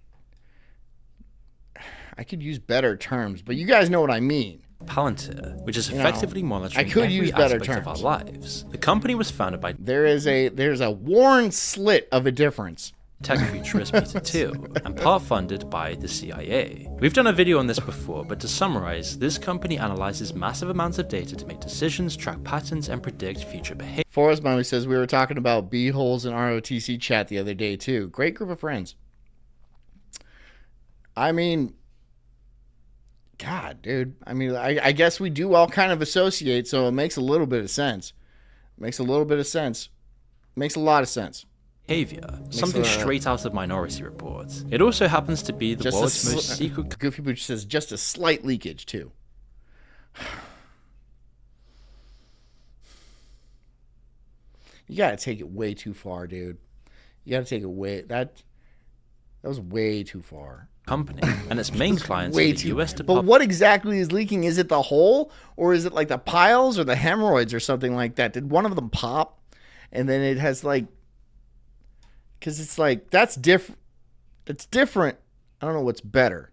I could use better terms, but you guys know what I mean. Palantir, which is effectively monitoring every aspect of our lives. The company was founded by... There's a worn slit of a difference. Tech futurist Peter Thiel, and part funded by the CIA. We've done a video on this before, but to summarize, this company analyzes massive amounts of data to make decisions, track patterns, and predict future behavior. Forrest Mommy says, we were talking about B-holes in ROTC chat the other day too. Great group of friends. I mean... God, dude. I mean, I guess we do all kind of associate, so it makes a little bit of sense. Makes a lot of sense. Behavior, something straight out of Minority Report. It also happens to be the world's most secret... Goofy Booch says just a slight leakage, too. You gotta take it way too far, dude. You gotta take it way... That was way too far. Company and its main clients are the US Department. But what exactly is leaking? Is it the hole, or is it like the piles or the hemorrhoids or something like that? Did one of them pop, and then it has like, because it's like that's different. It's different. I don't know what's better.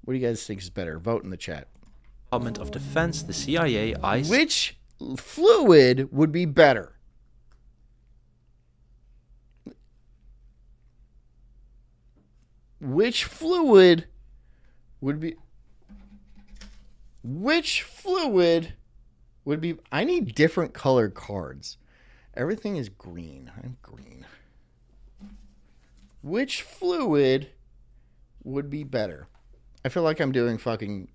What do you guys think is better? Vote in the chat. Department of Defense, the CIA, ICE. Which fluid would be better? Which fluid would be... I need different colored cards. Everything is green. I'm green. Which fluid would be better? I feel like I'm doing fucking...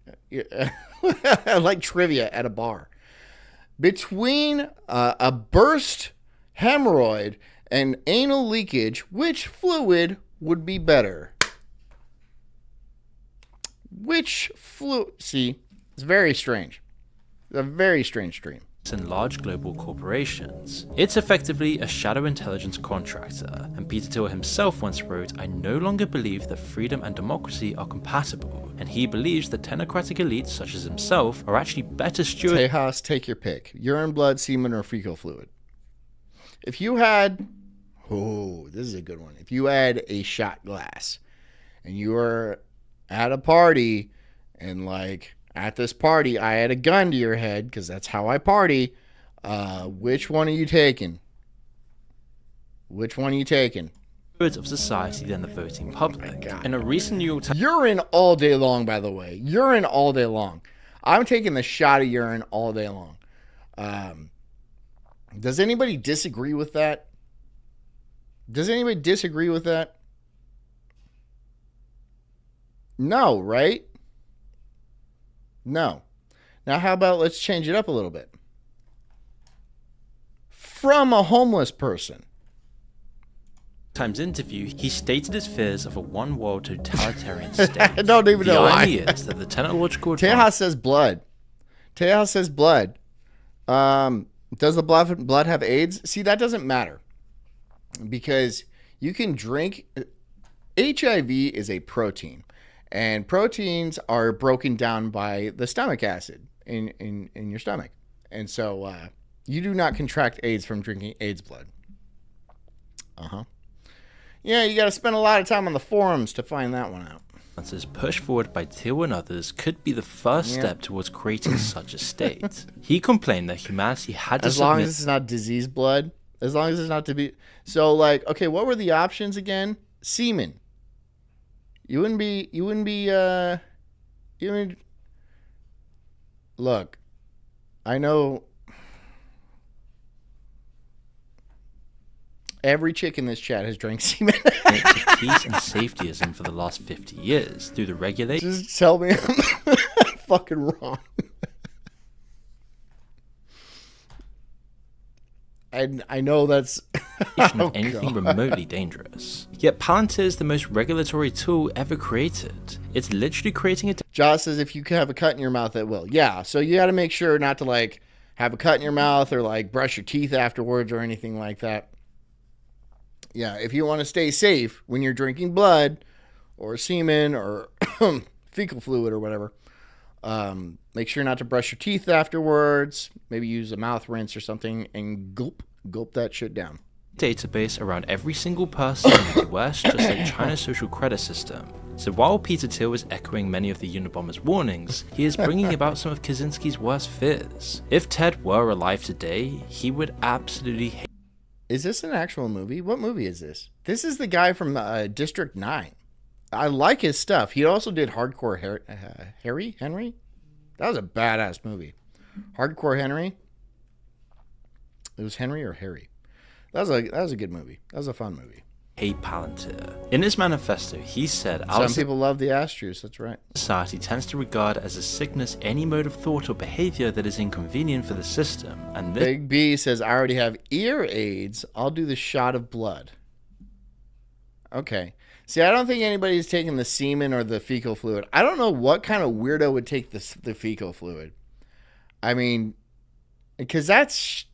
like trivia at a bar. Between a burst hemorrhoid and anal leakage, which fluid would be better? which fluid? See, it's very strange. It's a very strange dream. And large global corporations. It's effectively a shadow intelligence contractor, and Peter Thiel himself once wrote, "I no longer believe that freedom and democracy are compatible," and he believes that technocratic elites such as himself are actually better stewards. Tejas, take your pick. Urine, blood, semen, or fecal fluid. If you had, this is a good one. If you had a shot glass and you were at a party and like, at this party, I had a gun to your head because that's how I party. Which one are you taking? Which one are you taking? Of society than the voting public. In a recent New York Times... Urine all day long, by the way. Urine all day long. I'm taking the shot of urine all day long. Does anybody disagree with that? Does anybody disagree with that? No, right? No. Now, how about let's change it up a little bit? From a homeless person. Times interview, he stated his fears of a one-world totalitarian state. I don't even know why. The idea is that the technological... Tejas says blood. Tejas says blood. Does the blood have AIDS? See, that doesn't matter. Because you can drink... HIV is a protein. And proteins are broken down by the stomach acid in your stomach. And so you do not contract AIDS from drinking AIDS blood. Yeah, you got to spend a lot of time on the forums to find that one out. Answers pushed forward by Thiel and others could be the first step towards creating such a state. He complained that humanity had to As long as it's not disease blood. As long as it's not to be... So, like, okay, what were the options again? Semen. You wouldn't be, look, I know every chick in this chat has drank semen. Peace and safetyism for the last 50 years through the regulations. Just tell me I'm fucking wrong. I know that's of anything remotely dangerous. Yet Palantir is the most regulatory tool ever created. It's literally creating a... Josh says if you can have a cut in your mouth, it will. Yeah, so you got to make sure not to like have a cut in your mouth or like brush your teeth afterwards or anything like that. Yeah, if you want to stay safe when you're drinking blood or semen or fecal fluid or whatever, make sure not to brush your teeth afterwards. Maybe use a mouth rinse or something and gulp that shit down. Database around every single person in the US, just like China's social credit system. So while Peter Thiel is echoing many of the Unabomber's warnings, he is bringing about some of Kaczynski's worst fears. If Ted were alive today, he would absolutely hate... Is this an actual movie? What movie is this? This is the guy from District 9. I like his stuff. He also did Hardcore Henry? That was a badass movie. Hardcore Henry? It was Henry or Harry? That was a good movie. That was a fun movie. Hate Palantir. In his manifesto, he said... Some people love the ass juice, that's right. Society tends to regard as a sickness any mode of thought or behavior that is inconvenient for the system. And this... Big B says, I already have ear AIDS. I'll do the shot of blood. Okay. See, I don't think anybody's taking the semen or the fecal fluid. I don't know what kind of weirdo would take the fecal fluid. I mean, because that's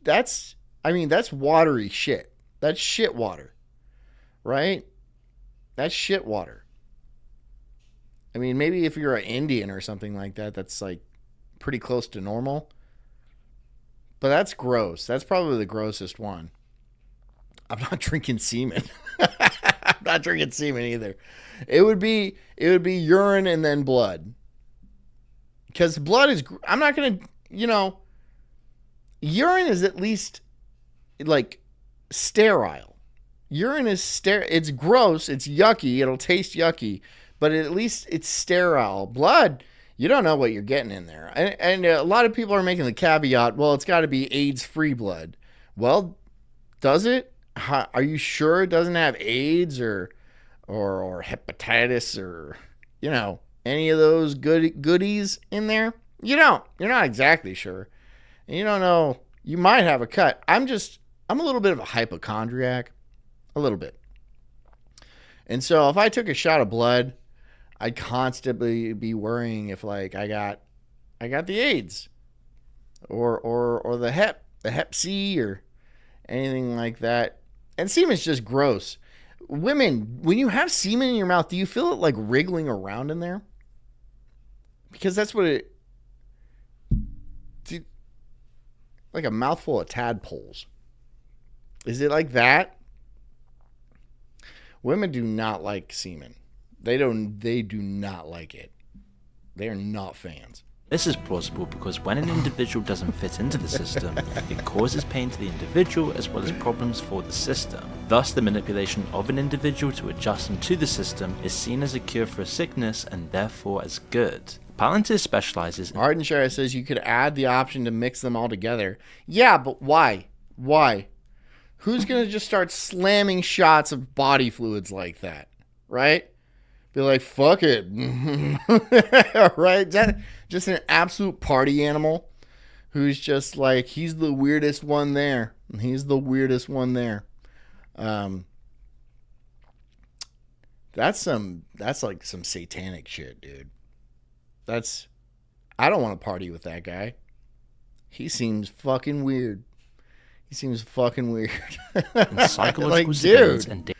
watery shit. That's shit water. Right? That's shit water. I mean, maybe if you're an Indian or something like that, that's like pretty close to normal. But that's gross. That's probably the grossest one. I'm not drinking semen. I'm not drinking semen either. It would be urine and then blood. Because blood is... I'm not going to... urine is at least like sterile. Urine is it's gross, it's yucky, it'll taste yucky, but at least it's sterile. Blood, you don't know what you're getting in there. And a lot of people are making the caveat, well, it's got to be AIDS-free blood. Well, does it? Are you sure it doesn't have AIDS or hepatitis or, any of those goodies in there? You don't. You're not exactly sure. And you don't know. You might have a cut. I'm a little bit of a hypochondriac. A little bit. And so if I took a shot of blood, I'd constantly be worrying if like I got the AIDS or the Hep C or anything like that. And semen's just gross. Women, when you have semen in your mouth, do you feel it like wriggling around in there? Because that's what it, like a mouthful of tadpoles. Is it like that? Women do not like semen. They do not like it. They are not fans. This is plausible because when an individual doesn't fit into the system, it causes pain to the individual as well as problems for the system. Thus, the manipulation of an individual to adjust them to the system is seen as a cure for a sickness and therefore as good. Palantir specializes in... Arden Shara says you could add the option to mix them all together. Yeah, but why? Why? Who's going to just start slamming shots of body fluids like that? Right? Be like, fuck it. Right? That just an absolute party animal who's just like, he's the weirdest one there. He's the weirdest one there. That's like some satanic shit, dude. I don't want to party with that guy. He seems fucking weird. In psychological like, surveillance and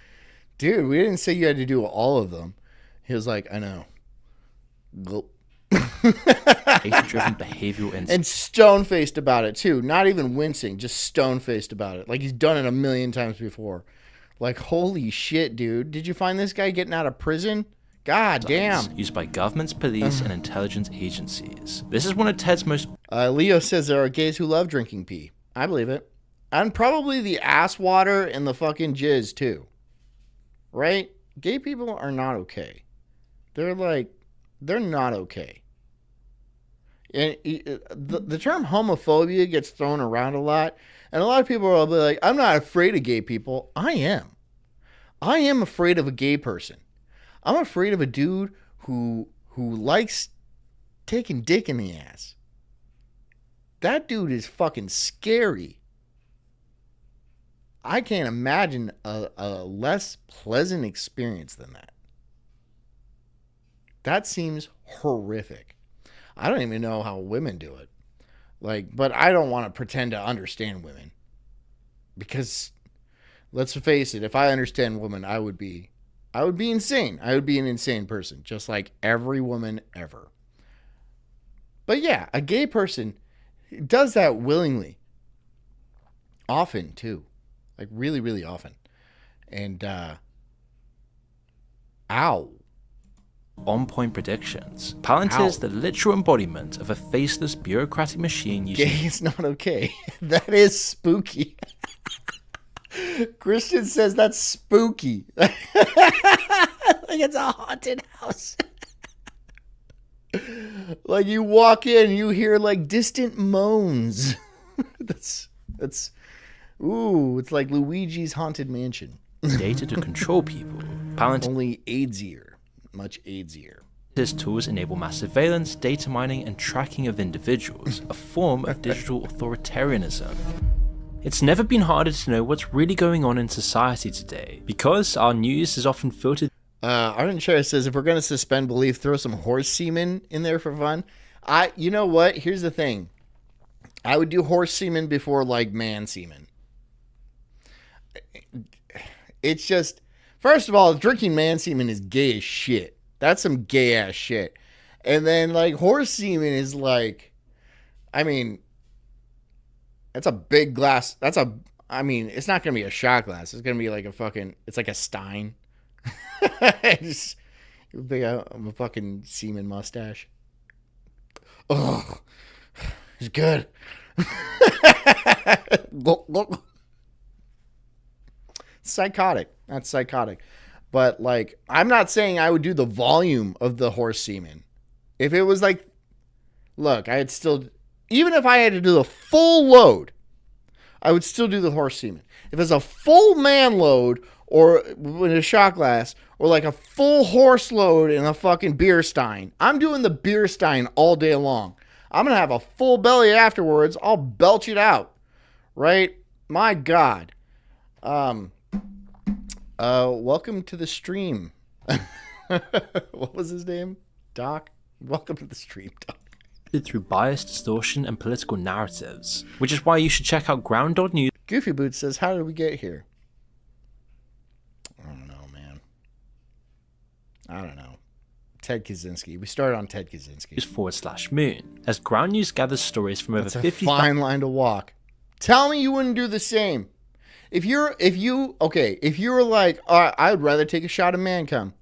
dude, we didn't say you had to do all of them. He was like, I know. data-driven behavioral insights. And stone-faced about it, too. Not even wincing, just stone-faced about it. Like he's done it a million times before. Like, holy shit, dude. Did you find this guy getting out of prison? God damn. Used by governments, police, and intelligence agencies. This is one of Ted's most... Leo says there are gays who love drinking pee. I believe it. And probably the ass water and the fucking jizz, too. Right? Gay people are not okay. They're not okay. And the term homophobia gets thrown around a lot. And a lot of people will be like, I'm not afraid of gay people. I am. I am afraid of a gay person. I'm afraid of a dude who likes taking dick in the ass. That dude is fucking scary. I can't imagine a less pleasant experience than that. That seems horrific. I don't even know how women do it. But I don't want to pretend to understand women. Because let's face it, if I understand women, I would be insane. I would be an insane person, just like every woman ever. But yeah, a gay person does that willingly. Often, too. Like, really, really often. And, ow. On-point predictions. Palantir is the literal embodiment of a faceless bureaucratic machine using... Gay is not okay. That is spooky. Christian says that's spooky. Like it's a haunted house. Like you walk in, you hear like distant moans. That's ooh, it's like Luigi's Haunted Mansion. Data to control people. Palantir only AIDSier. Much AIDSier. His tools enable mass surveillance, data mining, and tracking of individuals, a form of digital authoritarianism. It's never been harder to know what's really going on in society today, because our news is often filtered. Arden Shara says, if we're going to suspend belief, throw some horse semen in there for fun. You know what? Here's the thing. I would do horse semen before, like, man semen. It's just, first of all, drinking man semen is gay as shit. That's some gay ass shit. And then, like, horse semen is like, I mean, that's a big glass. It's not going to be a shot glass. It's going to be like it's like a stein. Just a fucking semen mustache. Oh, it's good. Psychotic. That's psychotic. But, like, I'm not saying I would do the volume of the horse semen. If it was like, look, even if I had to do the full load, I would still do the horse semen. If it's a full man load or in a shot glass or like a full horse load in a fucking beer stein, I'm doing the beer stein all day long. I'm going to have a full belly afterwards. I'll belch it out. Right? My God. Welcome to the stream. What was his name? Doc? Welcome to the stream, Doc. Through bias, distortion, and political narratives, which is why you should check out Ground.News. Goofy Boots says, how did we get here? I don't know, man. I don't know. Ted Kaczynski. We started on Ted Kaczynski. /moon, as Ground News gathers stories from over 50. That's a fine line to walk. Tell me you wouldn't do the same. If you were like, I would rather take a shot of man cum,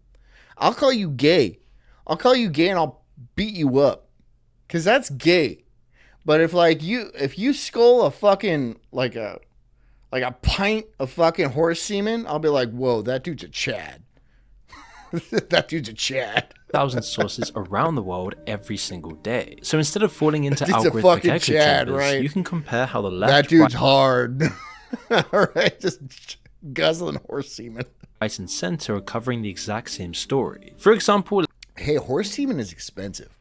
I'll call you gay. I'll call you gay and I'll beat you up. Cause that's gay. But if you skull a fucking like a pint of fucking horse semen, I'll be like, whoa, that dude's a Chad. That dude's a Chad. 1,000 sources around the world every single day. So instead of falling into algorithmic echo chambers, right? You can compare how the left. That dude's hard. All right, just guzzling horse semen. Right and center are covering the exact same story. For example, hey, horse semen is expensive.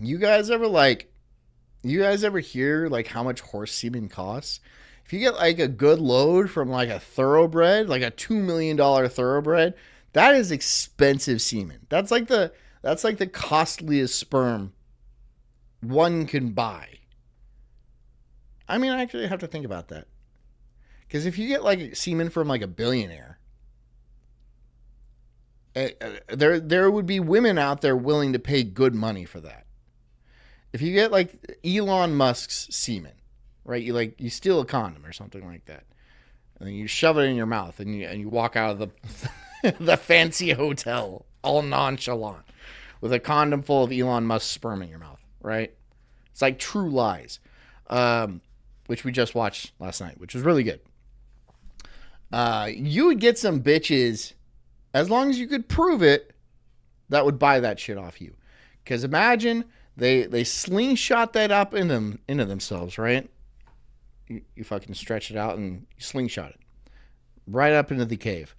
You guys ever hear like how much horse semen costs? If you get like a good load from like a thoroughbred, like a $2 million thoroughbred, that is expensive semen. That's like the costliest sperm one can buy. I mean, I actually have to think about that. Because if you get like semen from like a billionaire, there would be women out there willing to pay good money for that. If you get like Elon Musk's semen, right? You steal a condom or something like that, and then you shove it in your mouth, and you walk out of the fancy hotel all nonchalant with a condom full of Elon Musk's sperm in your mouth, right? It's like True Lies, which we just watched last night, which was really good. You would get some bitches, as long as you could prove it, that would buy that shit off you. Because imagine they slingshot that up into themselves, right? You fucking stretch it out and you slingshot it right up into the cave,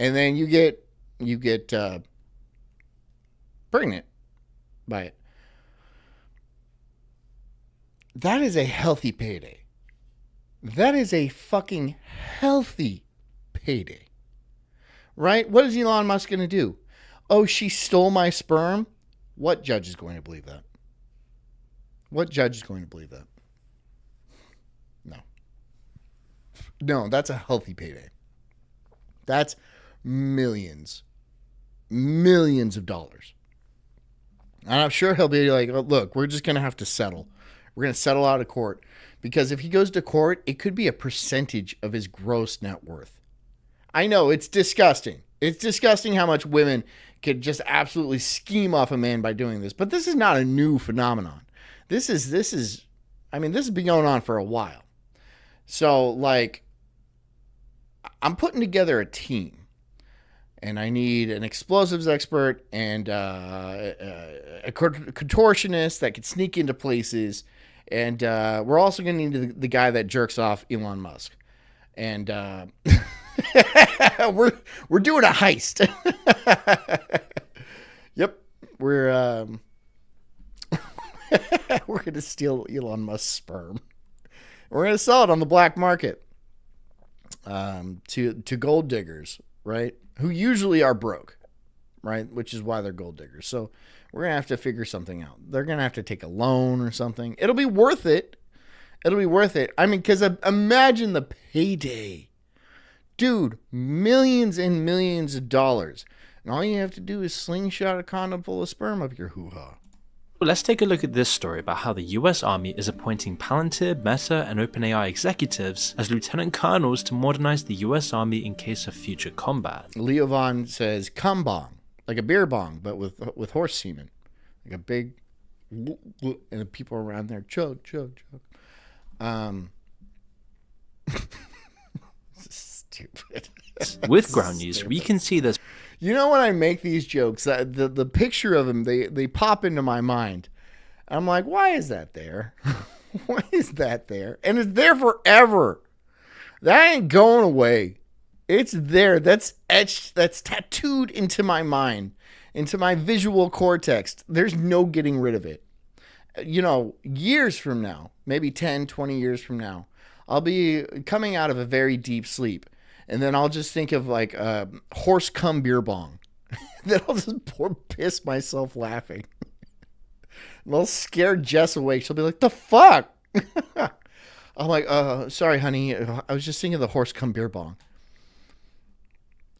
and then you get pregnant by it. That is a healthy payday. That is a fucking healthy payday. Right? What is Elon Musk going to do? Oh, she stole my sperm? What judge is going to believe that? What judge is going to believe that? No, that's a healthy payday. That's millions of dollars. And I'm sure he'll be like, oh, look, we're just going to have to settle. We're going to settle out of court. Because if he goes to court, it could be a percentage of his gross net worth. I know, it's disgusting. It's disgusting how much women could just absolutely scheme off a man by doing this. But this is not a new phenomenon. This has been going on for a while. So, like, I'm putting together a team. And I need an explosives expert and a contortionist that could sneak into places. And we're also going to need the guy that jerks off Elon Musk. And we're doing a heist. Yep. We're going to steal Elon Musk's sperm. We're going to sell it on the black market to gold diggers, right? Who usually are broke, right? Which is why they're gold diggers. So we're going to have to figure something out. They're going to have to take a loan or something. It'll be worth it. It'll be worth it. I mean, because imagine the payday. Dude, millions and millions of dollars. And all you have to do is slingshot a condom full of sperm up your hoo-ha. Let's take a look at this story about how the US Army is appointing Palantir, Meta, and OpenAI executives as lieutenant colonels to modernize the US Army in case of future combat. Leo Vaughn says, cum bong, like a beer bong, but with horse semen. Like a big, and the people around there, chug. Stupid. With Ground News, we can see this. You know, when I make these jokes, the picture of them, they pop into my mind. I'm like, why is that there? Why is that there? And it's there forever. That ain't going away. It's there. That's etched. That's tattooed into my mind, into my visual cortex. There's no getting rid of it. You know, years from now, maybe 10, 20 years from now, I'll be coming out of a very deep sleep. And then I'll just think of like horse cum beer bong. Then I'll just piss myself laughing. And I'll scare Jess awake. She'll be like, the fuck? I'm like, sorry, honey. I was just thinking of the horse cum beer bong.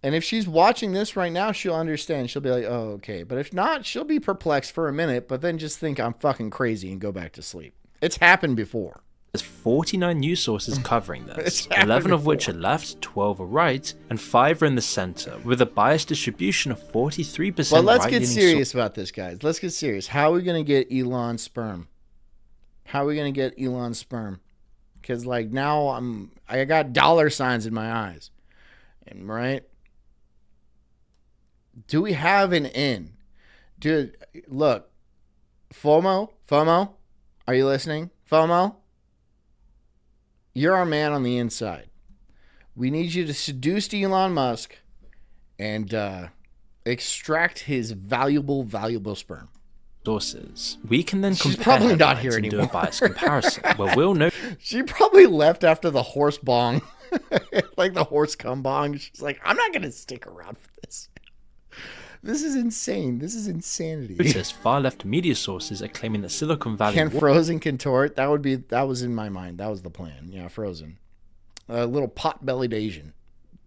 And if she's watching this right now, she'll understand. She'll be like, oh, okay. But if not, she'll be perplexed for a minute, but then just think I'm fucking crazy and go back to sleep. It's happened before. There's 49 news sources covering this, 11 of which are left, 12 are right, and 5 are in the center, with a biased distribution of 43%. But let's get serious about this, guys. Let's get serious. How are we going to get Elon's sperm? How are we going to get Elon's sperm? Because, like, now I got dollar signs in my eyes. And, right? Do we have an in? Dude, look. FOMO, are you listening? FOMO? You're our man on the inside. We need you to seduce Elon Musk and extract his valuable sperm. Sources. We can then She's probably not here anymore. Do a biased comparison where we'll know. She probably left after the horse bong, like the horse cum bong. She's like, I'm not gonna stick around for this. This is insane. This is insanity. Far left media sources are claiming that Silicon Valley. Can Frozen contort? That was in my mind. That was the plan. Yeah, Frozen. A little pot-bellied Asian,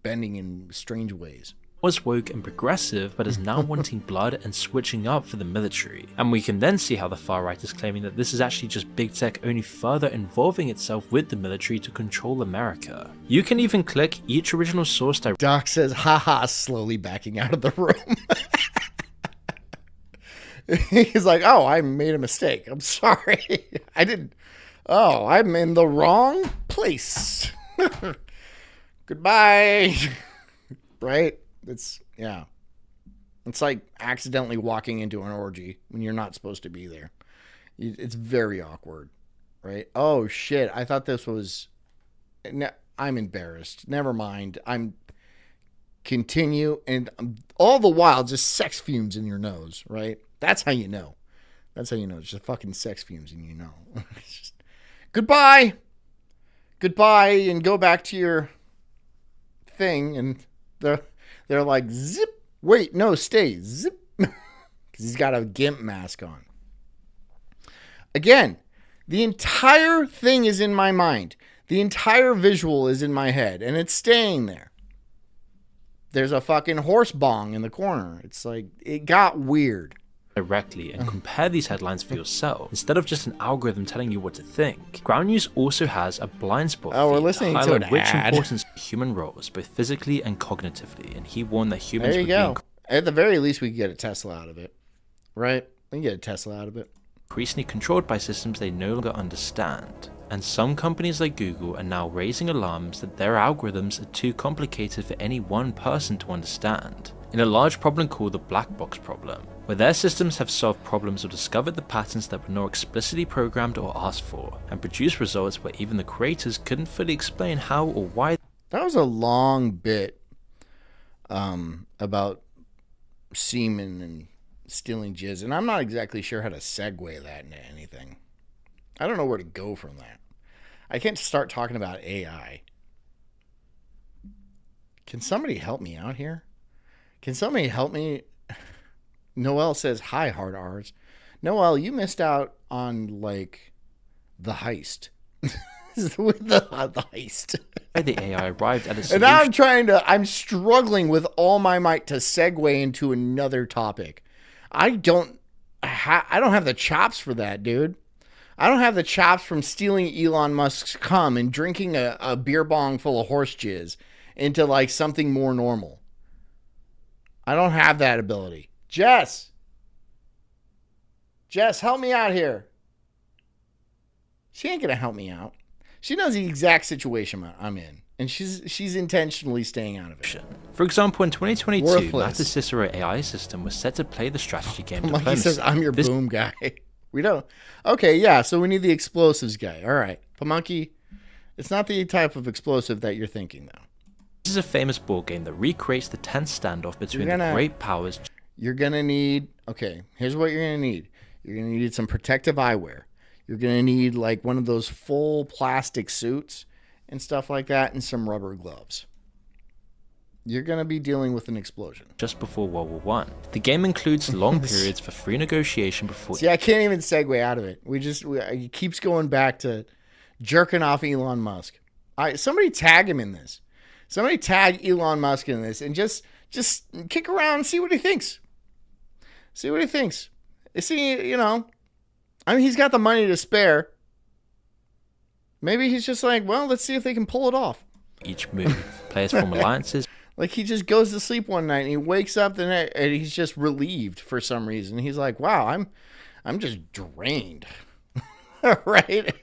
bending in strange ways. Was woke and progressive, but is now wanting blood and switching up for the military. And we can then see how the far right is claiming that this is actually just big tech only further involving itself with the military to control America. You can even click each original source directly. Doc says, haha, slowly backing out of the room. He's like, oh, I made a mistake. I'm sorry. I'm in the wrong place. Goodbye. Right? It's like accidentally walking into an orgy when you're not supposed to be there. It's very awkward, right? Oh shit, I thought this was, I'm embarrassed. Never mind. Continue, and all the while just sex fumes in your nose, right? That's how you know. It's just fucking sex fumes and you know. It's just, goodbye, and go back to your thing, and they're like, zip, wait, no, stay, zip, because he's got a GIMP mask on. Again, the entire thing is in my mind. The entire visual is in my head, and it's staying there. There's a fucking horse bong in the corner. It's like, it got weird. Directly and compare these headlines for yourself instead of just an algorithm telling you what to think. Ground News also has a blind spot we're listening to an which ad. Importance human roles, both physically and cognitively, and he warned that humans there you would go. be At the very least, we can get a Tesla out of it, right? We can get a Tesla out of it. Increasingly controlled by systems they no longer understand. And some companies like Google are now raising alarms that their algorithms are too complicated for any one person to understand. In a large problem called the black box problem, where their systems have solved problems or discovered the patterns that were not explicitly programmed or asked for, and produced results where even the creators couldn't fully explain how or why. That was a long bit about semen and stealing jizz, and I'm not exactly sure how to segue that into anything. I don't know where to go from that. I can't start talking about AI. Can somebody help me out here? Can somebody help me? Noel says, hi, hard R's. Noel, you missed out on, like, the heist. the heist. The AI arrived at a solution. And now I'm struggling with all my might to segue into another topic. I don't have the chops for that, dude. I don't have the chops from stealing Elon Musk's cum and drinking a beer bong full of horse jizz into, like, something more normal. I don't have that ability. Jess, help me out here. She ain't gonna help me out. She knows the exact situation I'm in, and she's intentionally staying out of it. For example, in 2022, Master Cicero AI system was set to play the strategy game Monkey diplomacy. says, I'm your boom guy. We don't. Okay, yeah, so we need the explosives guy. All right. Pamonkey, it's not the type of explosive that you're thinking, though. This is a famous board game that recreates the tense standoff between the great powers. You're going to need, okay, here's what you're going to need. You're going to need some protective eyewear. You're going to need, like, one of those full plastic suits and stuff like that, and some rubber gloves. you're going to be dealing with an explosion. Just before World War I. The game includes long periods for free negotiation before... See, I can't even segue out of it. It keeps going back to jerking off Elon Musk. Somebody tag him in this. Somebody tag Elon Musk in this and just kick around and see what he thinks. See what he thinks. See, he's got the money to spare. Maybe he's just like, well, let's see if they can pull it off. Each move. Players form alliances. Like he just goes to sleep one night and he wakes up the night and he's just relieved for some reason. He's like, wow, I'm just drained. Right?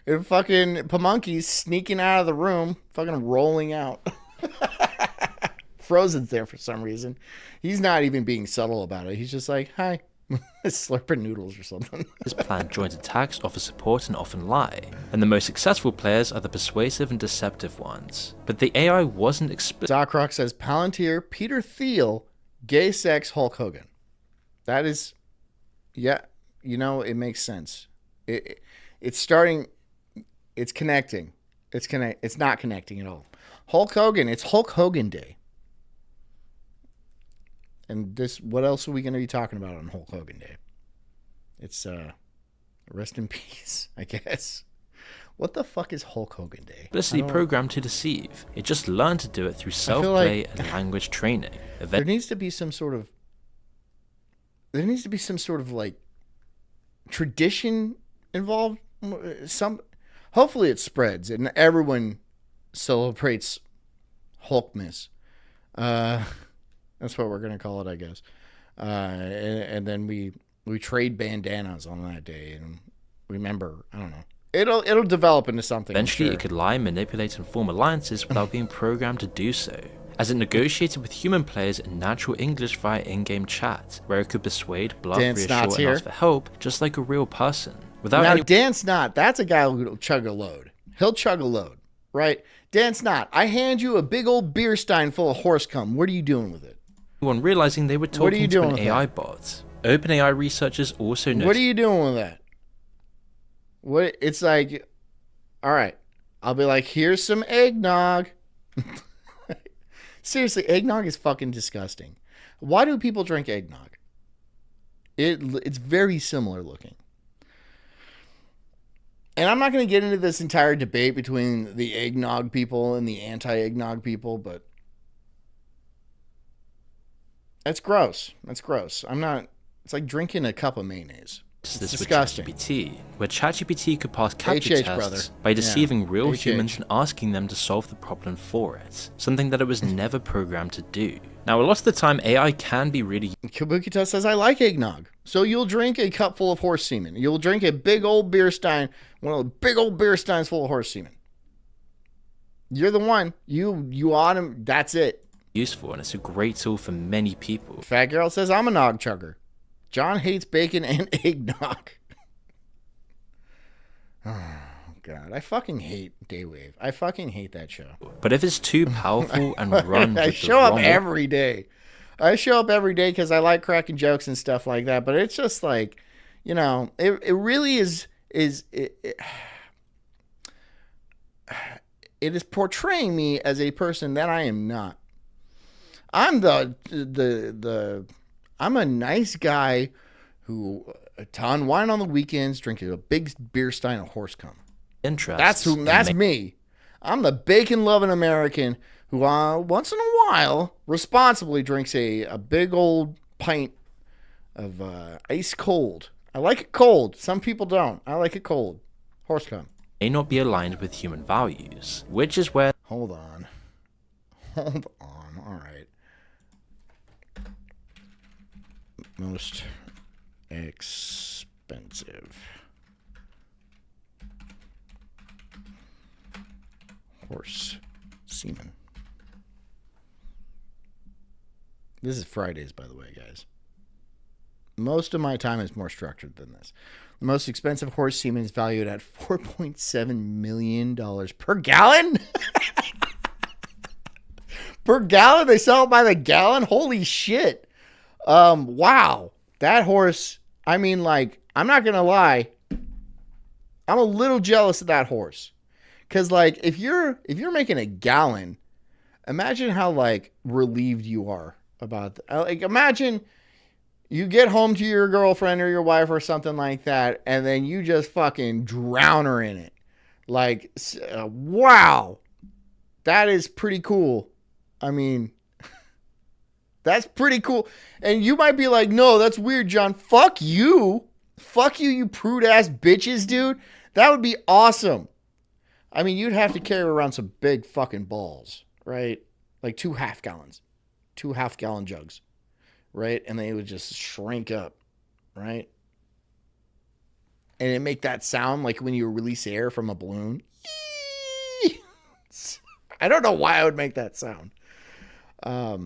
And fucking Pamunky's sneaking out of the room, fucking rolling out. Frozen's there for some reason. He's not even being subtle about it. He's just like, hi. Slurping noodles or something. This plan joint attacks, offer support, and often lie. And the most successful players are the persuasive and deceptive ones. But the AI wasn't explicit. Doc says Palantir, Peter Thiel, gay sex, Hulk Hogan. That is, yeah, it makes sense. It's starting, it's connecting. It's not connecting at all. Hulk Hogan, it's Hulk Hogan Day. And what else are we going to be talking about on Hulk Hogan Day? It's, rest in peace, I guess. What the fuck is Hulk Hogan Day? Explicitly programmed to deceive. It just learned to do it through self-play and language training. There needs to be some sort of like tradition involved. Hopefully it spreads and everyone celebrates Hulkmas. That's what we're gonna call it, I guess. And then we trade bandanas on that day and remember. I don't know. It'll develop into something. Eventually, it could lie, manipulate, and form alliances without being programmed to do so. As it negotiated with human players in natural English via in-game chat, where it could persuade, bluff, reassure, and ask for help, just like a real person. Dan Snot, that's a guy who'll chug a load. He'll chug a load, right? Dan Snot, I hand you a big old beer stein full of horse cum. What are you doing with it? Anyone realizing they were talking to an AI bot. OpenAI researchers also noticed. What are you doing with that? It's like, all right, I'll be like, here's some eggnog. Seriously, eggnog is fucking disgusting. Why do people drink eggnog? It's very similar looking. And I'm not going to get into this entire debate between the eggnog people and the anti-eggnog people, but that's gross. That's gross. It's like drinking a cup of mayonnaise. It's disgusting. With ChatGPT, where ChatGPT could pass capture tests by deceiving real humans and asking them to solve the problem for it, something that it was never programmed to do. Now, a lot of the time, AI can be really... Kabukita says, I like eggnog. So you'll drink a cup full of horse semen. You'll drink a big old beer stein, one of the big old beer steins full of horse semen. You're the one. You ought to... That's it. Useful, and it's a great tool for many people. Fat Girl says, I'm a nog chugger. John hates bacon and eggnog. Oh, God. I fucking hate Daywave. I fucking hate that show. But if it's too powerful and run I show up every day. I show up every day because I like cracking jokes and stuff like that. But it's just like, it really is it is portraying me as a person that I am not. I'm I'm a nice guy who to unwind on the weekends, drinking a big beer stein of horse cum. That's me. I'm the bacon loving American who once in a while responsibly drinks a big old pint of ice cold. I like it cold. Some people don't. I like it cold. Horse cum. May not be aligned with human values, which is where... Hold on. All right. Most expensive horse semen. This is Fridays, by the way, guys. Most of my time is more structured than this. The most expensive horse semen is valued at $4.7 million per gallon. Per gallon? They sell it by the gallon? Holy shit. Wow. That horse, I mean, like, I'm not going to lie. I'm a little jealous of that horse. Because, like, if you're making a gallon Imagine how like relieved you are about like imagine you get home to your girlfriend or your wife or something like that, and then you just fucking drown her in it. Like, wow, that is pretty cool. I mean, that's pretty cool. And you might be like, no, that's weird, John. Fuck you. Fuck you, you prude ass bitches, dude. That would be awesome. I mean, you'd have to carry around some big fucking balls, right? Like 2 half-gallons. 2 half-gallon jugs, right? And they would just shrink up, right? And it make that sound like when you release air from a balloon. I don't know why I would make that sound. I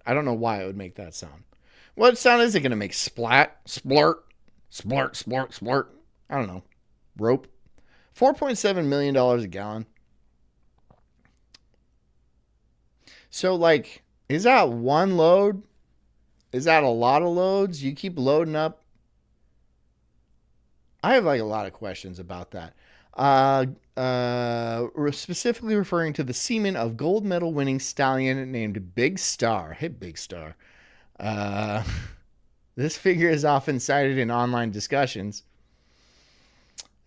don't know why I would make that sound. What sound is it going to make? Splat, splurt, splurt, splurt, splurt. I don't know. Rope. $4.7 million a gallon. So, like, is that one load? Is that a lot of loads? You keep loading up. I have, like, a lot of questions about that. Specifically referring to the semen of gold medal winning stallion named Big Star. Hey, Big Star. This figure is often cited in online discussions.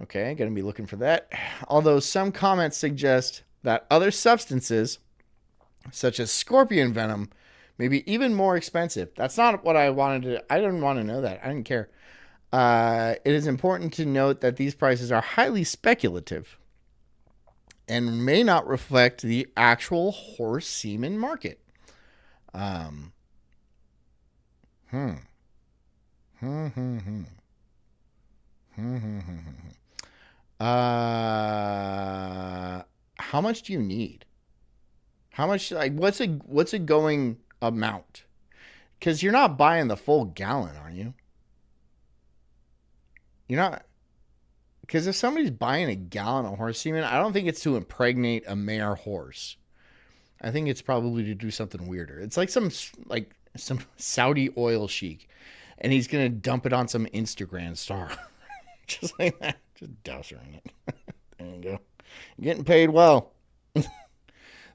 Okay, going to be looking for that. Although some comments suggest that other substances, such as scorpion venom, may be even more expensive. That's not what I wanted to... I didn't want to know that. I didn't care. It is important to note that these prices are highly speculative and may not reflect the actual horse semen market. How much do you need? How much, like, what's a going amount? Because you're not buying the full gallon, are you? You're not, because if somebody's buying a gallon of horse semen, I don't think it's to impregnate a mare horse. I think it's probably to do something weirder. It's like some Saudi oil sheik, and he's gonna dump it on some Instagram star, just like that, just douse her in it. There you go. You're getting paid well.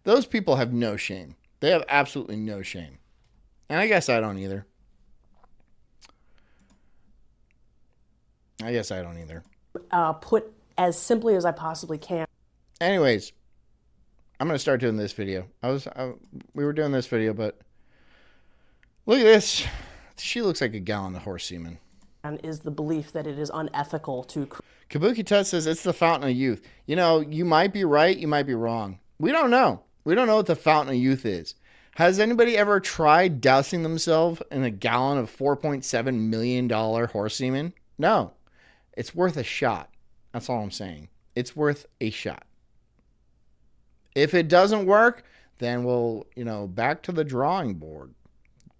Those people have no shame. They have absolutely no shame, and I guess I don't either. Put as simply as I possibly can. Anyways, I'm going to start doing this video. We were doing this video, but look at this. She looks like a gallon of horse semen. And is the belief that it is unethical to... Kabuki Tut says it's the fountain of youth. You know, you might be right, you might be wrong. We don't know. We don't know what the fountain of youth is. Has anybody ever tried dousing themselves in a gallon of $4.7 million horse semen? No. It's worth a shot. That's all I'm saying. It's worth a shot. If it doesn't work, then we'll, back to the drawing board.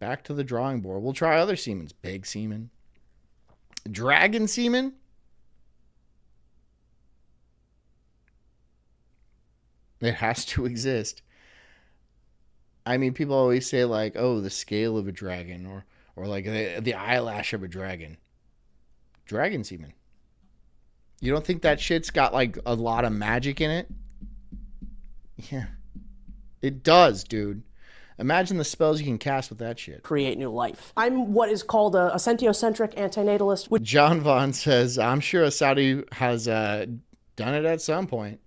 Back to the drawing board. We'll try other semens. Big semen. Dragon semen. It has to exist. I mean, people always say like, oh, the scale of a dragon or like the eyelash of a dragon. Dragon semen. You don't think that shit's got like a lot of magic in it? Yeah. It does, dude. Imagine the spells you can cast with that shit. Create new life. I'm what is called a sentiocentric antinatalist. John Vaughn says, I'm sure a Saudi has done it at some point.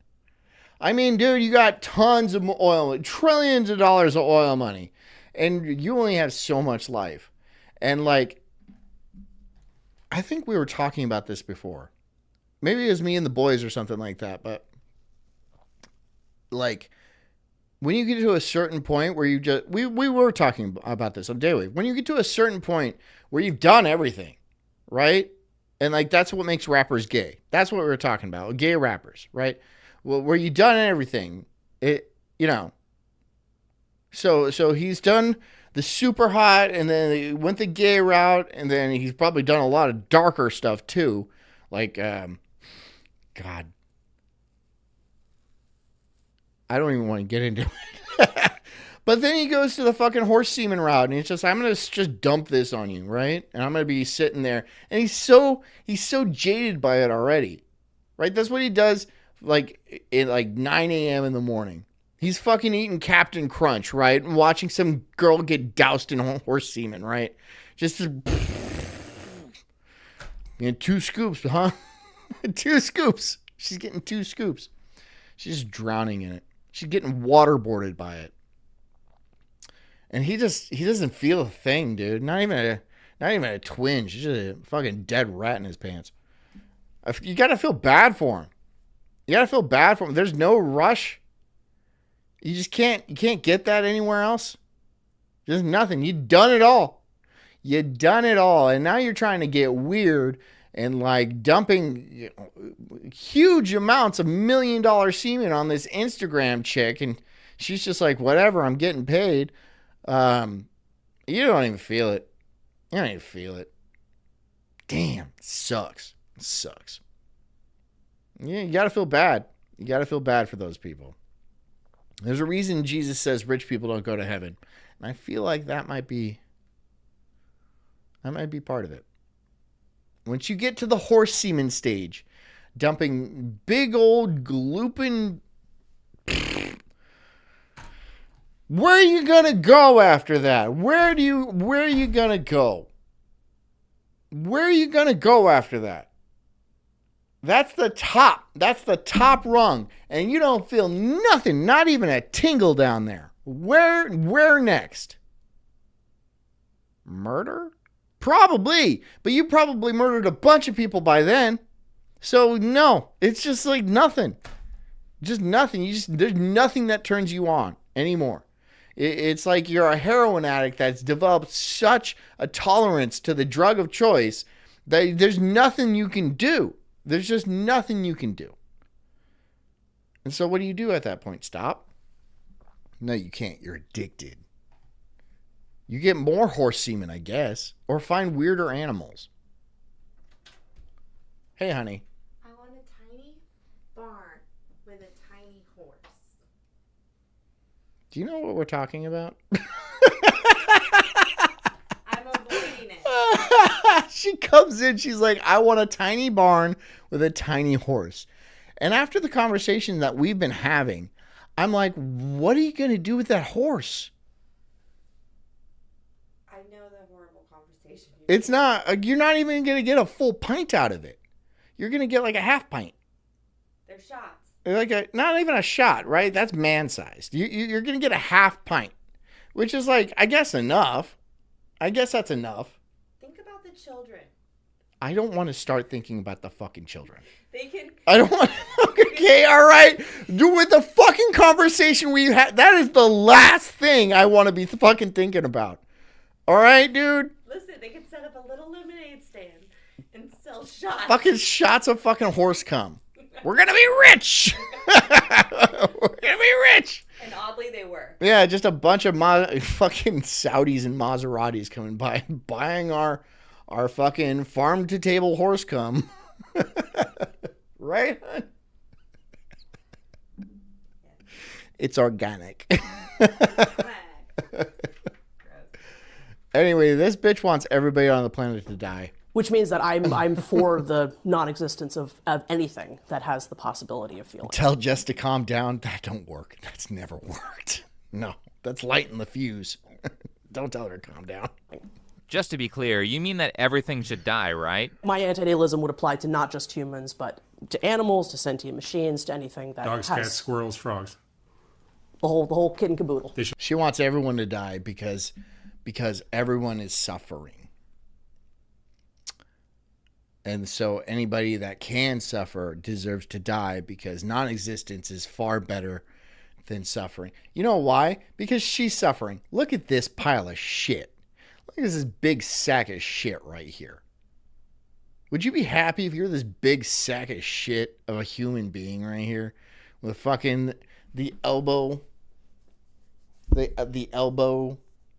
I mean, dude, you got tons of oil, trillions of dollars of oil money, and you only have so much life. And like, I think we were talking about this before. Maybe it was me and the boys or something like that, but like when you get to a certain point where you just, we were talking about this on Daily. When you get to a certain point where you've done everything, right? And like, that's what makes rappers gay. That's what we were talking about. Gay rappers, right? Well, where you've done everything, so he's done the super hot, and then he went the gay route, and then he's probably done a lot of darker stuff too. Like, God, I don't even want to get into it. But then he goes to the fucking horse semen route, and he's just, I'm going to just dump this on you, right? And I'm going to be sitting there. And he's so jaded by it already, right? That's what he does, like, at like 9 a.m. in the morning. He's fucking eating Captain Crunch, right? And watching some girl get doused in horse semen, right? Just 2 scoops, huh? 2 scoops. She's getting 2 scoops. She's just drowning in it. She's getting waterboarded by it. And he doesn't feel a thing, dude. Not even a twinge. He's just a fucking dead rat in his pants. You got to feel bad for him. There's no rush. You can't get that anywhere else. There's nothing. You've done it all. And now you're trying to get weird and like dumping huge amounts of $1 million semen on this Instagram chick. And she's just like, whatever, I'm getting paid. You don't even feel it. Damn, it sucks. Yeah, you got to feel bad. You got to feel bad for those people. There's a reason Jesus says rich people don't go to heaven. And I feel like that might be part of it. Once you get to the horse semen stage, dumping big old glooping... Where are you going to go after that? Where are you going to go? Where are you going to go after that? That's the top. That's the top rung. And you don't feel nothing, not even a tingle down there. Where next? Murder? Probably. But you probably murdered a bunch of people by then. So no, it's just like nothing. Just nothing. There's nothing that turns you on anymore. It's like you're a heroin addict that's developed such a tolerance to the drug of choice that there's nothing you can do. There's just nothing you can do. And so what do you do at that point? Stop? No, you can't. You're addicted. You get more horse semen, I guess, or find weirder animals. Hey, honey. I want a tiny barn with a tiny horse. Do you know what we're talking about? I'm avoiding it. She comes in, she's like, I want a tiny barn with a tiny horse. And after the conversation that we've been having, I'm like, what are you going to do with that horse? I know the horrible conversation. It's not, you're not even going to get a full pint out of it. You're going to get like a half pint. They're shots. Not even a shot, right? That's man-sized. You're going to get a half pint, which is like, I guess enough. I guess that's enough. Think about the children. I don't want to start thinking about the fucking children. They can... I don't want to... Okay, all right. With the fucking conversation we had, that is the last thing I want to be fucking thinking about. All right, dude? Listen, they can set up a little lemonade stand and sell shots. Fucking shots of fucking horse cum. We're going to be rich. We're going to be rich. And oddly, they were. Yeah, just a bunch of fucking Saudis and Maseratis coming by and buying our fucking farm-to-table horse cum. Right? It's organic. Anyway, this bitch wants everybody on the planet to die. Which means that I'm for the non-existence of anything that has the possibility of feeling. Tell Jess to calm down. That don't work. That's never worked. No, that's lighting the fuse. Don't tell her to calm down. Just to be clear, you mean that everything should die, right? My anti-natalism would apply to not just humans, but to animals, to sentient machines, to anything that dogs, has... cats, squirrels, frogs. The whole kit and caboodle. She wants everyone to die because everyone is suffering. And so anybody that can suffer deserves to die because non-existence is far better than suffering. You know why? Because she's suffering. Look at this pile of shit. Look at this big sack of shit right here. Would you be happy if you're this big sack of shit of a human being right here with fucking the elbow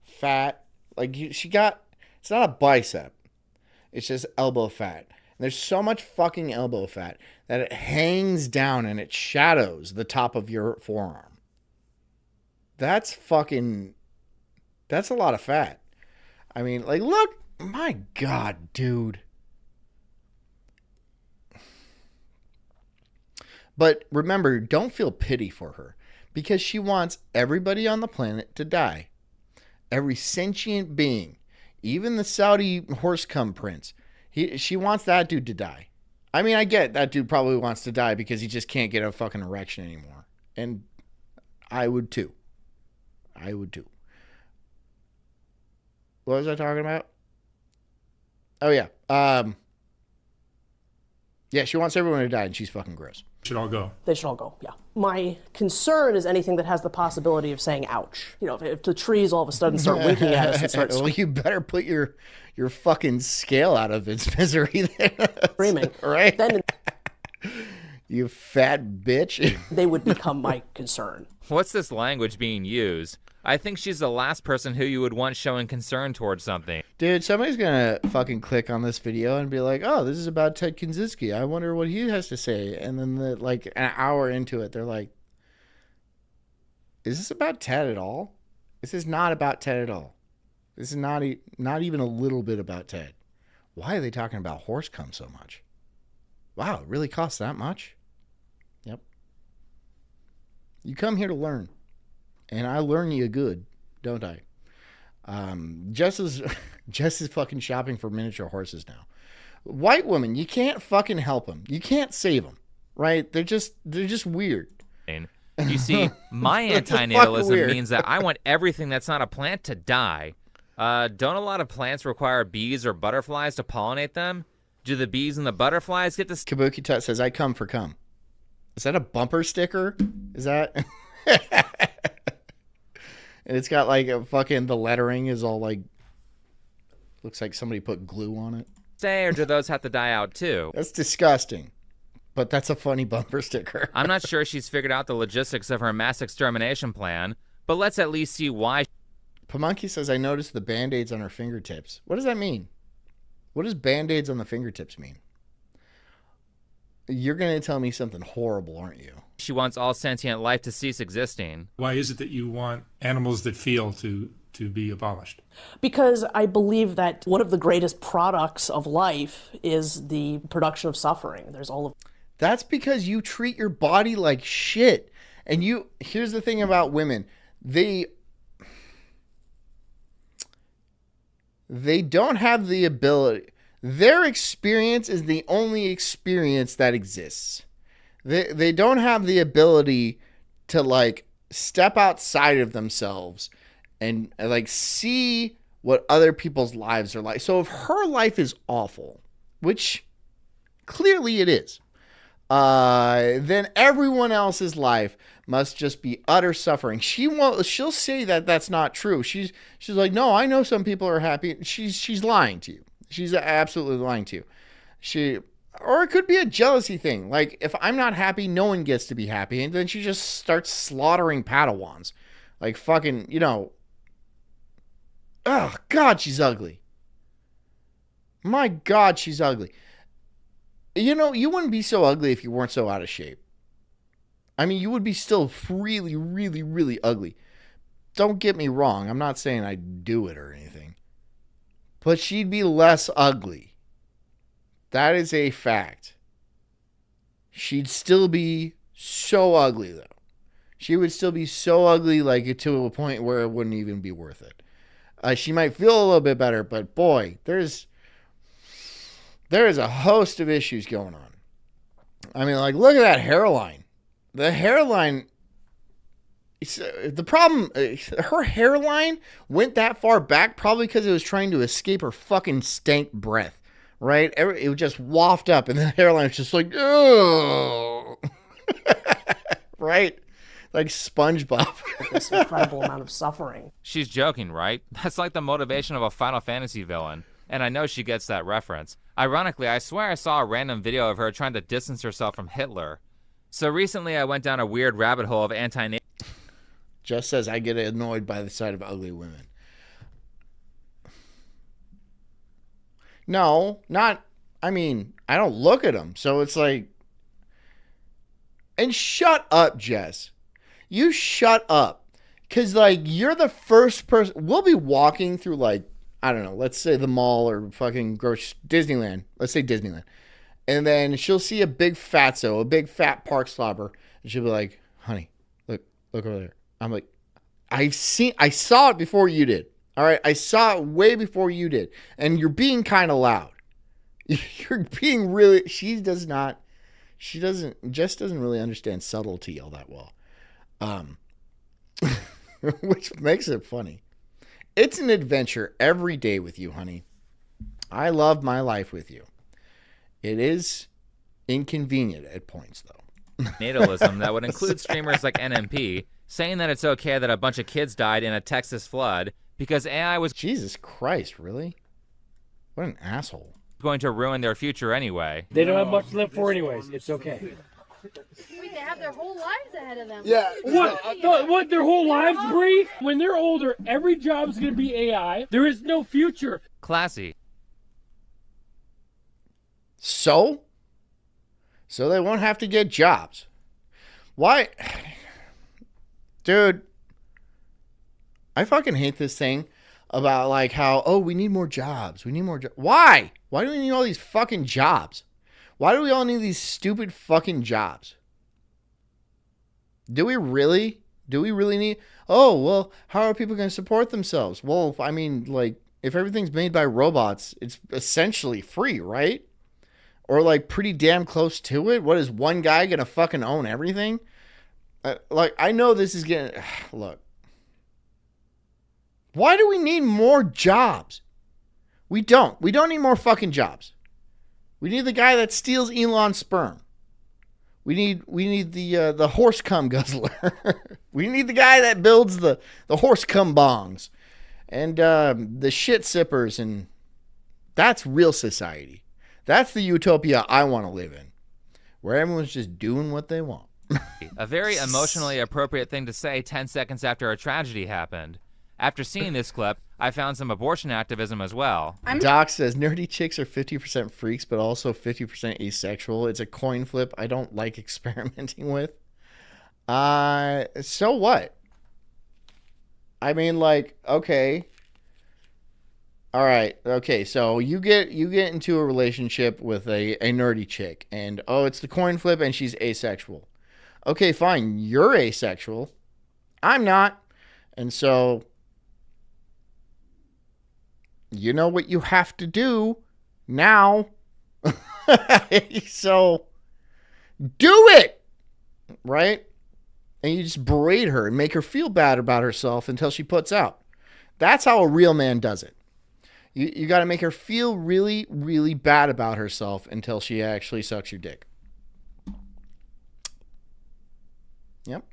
fat? Like she got, it's not a bicep. It's just elbow fat. And there's so much fucking elbow fat that it hangs down and it shadows the top of your forearm. That's a lot of fat. I mean, like, look, my God, dude. But remember, don't feel pity for her Because she wants everybody on the planet to die. Every sentient being. Even the Saudi horse cum prince. She wants that dude to die. I mean, I get that dude probably wants to die because he just can't get a fucking erection anymore. And I would too. What was I talking about? Oh, yeah. Yeah, she wants everyone to die, and she's fucking gross. Should all go. They should all go, yeah. My concern is anything that has the possibility of saying ouch. You know, if the trees all of a sudden start winking at us and start well, you better put your fucking scale out of its misery then. Screaming. Right? Then you fat bitch. They would become my concern. What's this language being used? I think she's the last person who you would want showing concern towards something. Dude, somebody's gonna fucking click on this video and be like, oh, this is about Ted Kaczynski. I wonder what he has to say. And then like an hour into it, they're like, is this about Ted at all? This is not about Ted at all. This is not even a little bit about Ted. Why are they talking about horse cum so much? Wow, it really costs that much? Yep. You come here to learn. And I learn you good, don't I? Jess is fucking shopping for miniature horses now. White women, you can't fucking help them. You can't save them, right? They're just weird. You see, my antinatalism means that I want everything that's not a plant to die. Don't a lot of plants require bees or butterflies to pollinate them? Do the bees and the butterflies get this? Kabuki Tut says, I come for cum. Is that a bumper sticker? Is that... And it's got like a fucking, the lettering is all like, looks like somebody put glue on it. Say, or do those have to die out too? That's disgusting. But that's a funny bumper sticker. I'm not sure she's figured out the logistics of her mass extermination plan, but let's at least see why. Pamunky says, I noticed the Band-Aids on her fingertips. What does that mean? What does Band-Aids on the fingertips mean? You're going to tell me something horrible, aren't you? She wants all sentient life to cease existing. Why is it that you want animals that feel to be abolished? Because I believe that one of the greatest products of life is the production of suffering. There's all of... That's because you treat your body like shit. And here's the thing about women. They don't have the ability. Their experience is the only experience that exists. They don't have the ability to like step outside of themselves and like see what other people's lives are like. So if her life is awful, which clearly it is, then everyone else's life must just be utter suffering. She'll say that that's not true. She's like, no, I know some people are happy. She's lying to you. She's absolutely lying to you. Or it could be a jealousy thing. Like, if I'm not happy, no one gets to be happy. And then she just starts slaughtering Padawans. Like, fucking, oh, God, she's ugly. My God, she's ugly. You wouldn't be so ugly if you weren't so out of shape. I mean, you would be still really, really, really ugly. Don't get me wrong. I'm not saying I'd do it or anything. But she'd be less ugly. That is a fact. She'd still be so ugly, though. She would still be so ugly, like, to a point where it wouldn't even be worth it. She might feel a little bit better, but boy, there is a host of issues going on. I mean, like, look at that hairline. The hairline... The problem, her hairline went that far back probably because it was trying to escape her fucking stank breath, right? It would just waft up and the hairline was just like, oh, right? Like SpongeBob. This incredible amount of suffering. She's joking, right? That's like the motivation of a Final Fantasy villain. And I know she gets that reference. Ironically, I swear I saw a random video of her trying to distance herself from Hitler. So recently I went down a weird rabbit hole of anti-natal... Just says, I get annoyed by the sight of ugly women. No, not, I mean, I don't look at them. So it's like, and shut up, Jess. You shut up. Because, like, you're the first person, we'll be walking through, like, I don't know, let's say the mall or fucking Disneyland. Let's say Disneyland. And then she'll see a big fatso, a big fat park slobber. And she'll be like, honey, Look over there. I'm like, I saw it before you did. All right. I saw it way before you did. And you're being kind of loud. You're being really, Jess doesn't really understand subtlety all that well. Which makes it funny. It's an adventure every day with you, honey. I love my life with you. It is inconvenient at points, though. Natalism that would include streamers like NMP saying that it's okay that a bunch of kids died in a Texas flood because AI was Jesus Christ, really? What an asshole. Going to ruin their future anyway. They don't have much to live for anyways. It's okay. Wait, they have their whole lives ahead of them. Yeah. What their whole lives, Bree? When they're older, every job's going to be AI. There is no future. Classy. So they won't have to get jobs. Why? Dude, I fucking hate this thing about like how, oh, we need more jobs. We need more jobs. Why? Why do we need all these fucking jobs? Why do we all need these stupid fucking jobs? Do we really? Do we really need? Oh, well, how are people going to support themselves? Well, I mean, like, if everything's made by robots, it's essentially free, right? Or like pretty damn close to it. What is one guy going to fucking own everything? Like, I know this is getting, look. Why do we need more jobs? We don't. We don't need more fucking jobs. We need the guy that steals Elon's sperm. We need the horse cum guzzler. We need the guy that builds the horse cum bongs and the shit sippers, and that's real society. That's the utopia I want to live in, where everyone's just doing what they want. A very emotionally appropriate thing to say 10 seconds after a tragedy happened. After seeing this clip, I found some abortion activism as well. Doc says, nerdy chicks are 50% freaks, but also 50% asexual. It's a coin flip I don't like experimenting with. So what? I mean, like, okay. All right. Okay. So you get into a relationship with a nerdy chick, and oh, it's the coin flip and she's asexual. Okay, fine. You're asexual. I'm not. And so, you know what you have to do now. So do it, right? And you just berate her and make her feel bad about herself until she puts out. That's how a real man does it. You got to make her feel really, really bad about herself until she actually sucks your dick. Yep.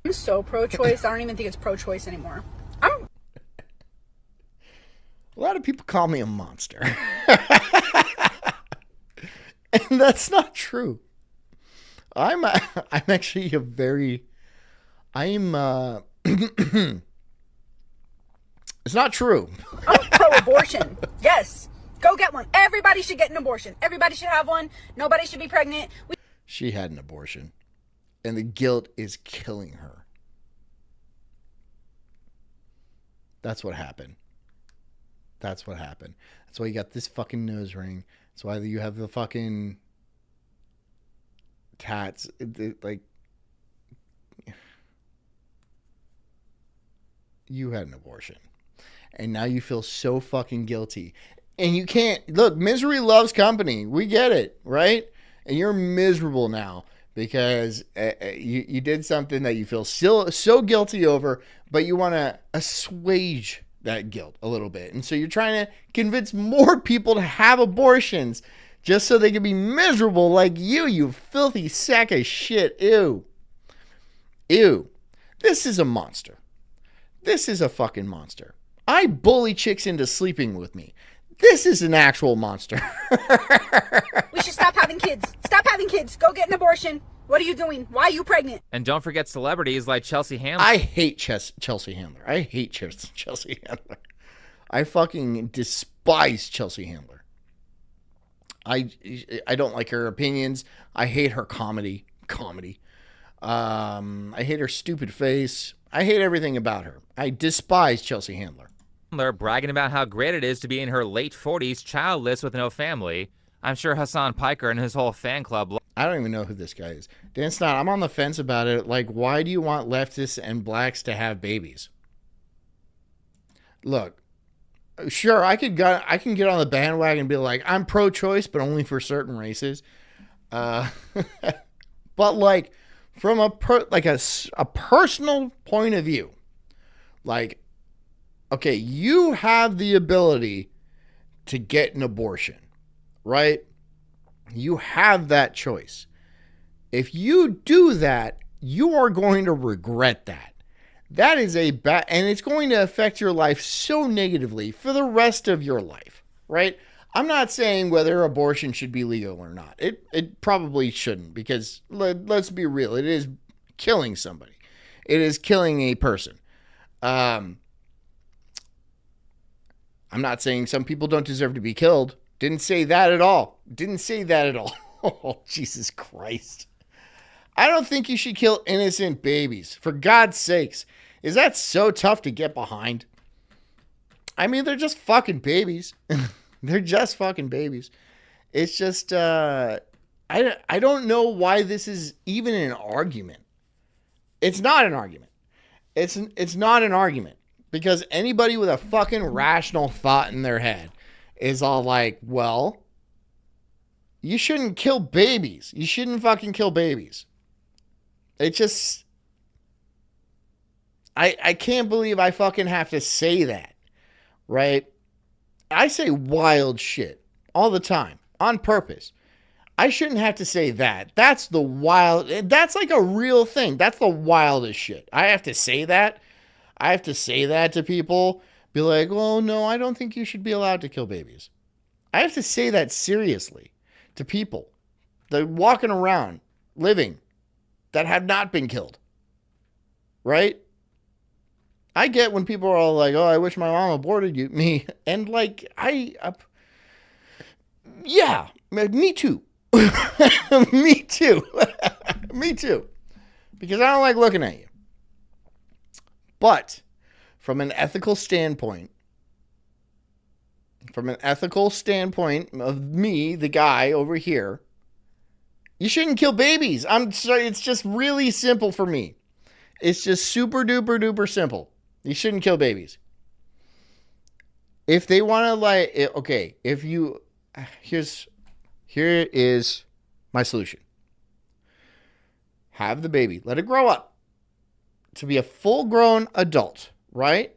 I'm so pro-choice. I don't even think it's pro-choice anymore. A lot of people call me a monster. And that's not true. I'm actually a very... It's not true. I'm pro-abortion. Yes. Go get one. Everybody should get an abortion. Everybody should have one. Nobody should be pregnant. She had an abortion. And the guilt is killing her. That's what happened. That's what happened. That's why you got this fucking nose ring. That's why you have the fucking tats. Like, you had an abortion. And now you feel so fucking guilty. And you can't, look, misery loves company. We get it, right? And you're miserable now because you did something that you feel still so guilty over, but you want to assuage that guilt a little bit. And so you're trying to convince more people to have abortions just so they can be miserable like you filthy sack of shit. Ew. Ew. This is a monster. This is a fucking monster. I bully chicks into sleeping with me. This is an actual monster. We should stop having kids. Stop having kids. Go get an abortion. What are you doing? Why are you pregnant? And don't forget celebrities like Chelsea Handler. I hate Chelsea Handler. I hate Chelsea Handler. I fucking despise Chelsea Handler. I don't like her opinions. I hate her comedy. I hate her stupid face. I hate everything about her. I despise Chelsea Handler. Bragging about how great it is to be in her late 40s, childless with no family. I'm sure Hassan Piker and his whole fan club. I don't even know who this guy is. Dan Snott, I'm on the fence about it. Like, why do you want leftists and blacks to have babies? Look, sure, I can get on the bandwagon and be like, I'm pro-choice, but only for certain races. But like, from a personal point of view, like, okay, you have the ability to get an abortion, right? You have that choice. If you do that, you are going to regret that. That is a bad, and it's going to affect your life so negatively for the rest of your life, right? I'm not saying whether abortion should be legal or not. It probably shouldn't, because let's be real, it is killing somebody. It is killing a person. I'm not saying some people don't deserve to be killed. Didn't say that at all. Oh, Jesus Christ. I don't think you should kill innocent babies. For God's sakes. Is that so tough to get behind? I mean, they're just fucking babies. They're just fucking babies. It's just, I don't know why this is even an argument. It's not an argument. It's not an argument. Because anybody with a fucking rational thought in their head is all like, well, you shouldn't kill babies. You shouldn't fucking kill babies. It just, I can't believe I fucking have to say that, right? I say wild shit all the time on purpose. I shouldn't have to say that. That's like a real thing. That's the wildest shit. I have to say that. I have to say that to people. Be like, well, no, I don't think you should be allowed to kill babies. I have to say that seriously to people that are walking around, living, that have not been killed. Right? I get when people are all like, oh, I wish my mom aborted me. And like, yeah, me too. Me too. Me too. Because I don't like looking at you. But from an ethical standpoint of me, the guy over here, you shouldn't kill babies. I'm sorry. It's just really simple for me. It's just super duper duper simple. You shouldn't kill babies. If they want to okay, here is my solution. Have the baby. Let it grow up to be a full-grown adult, right?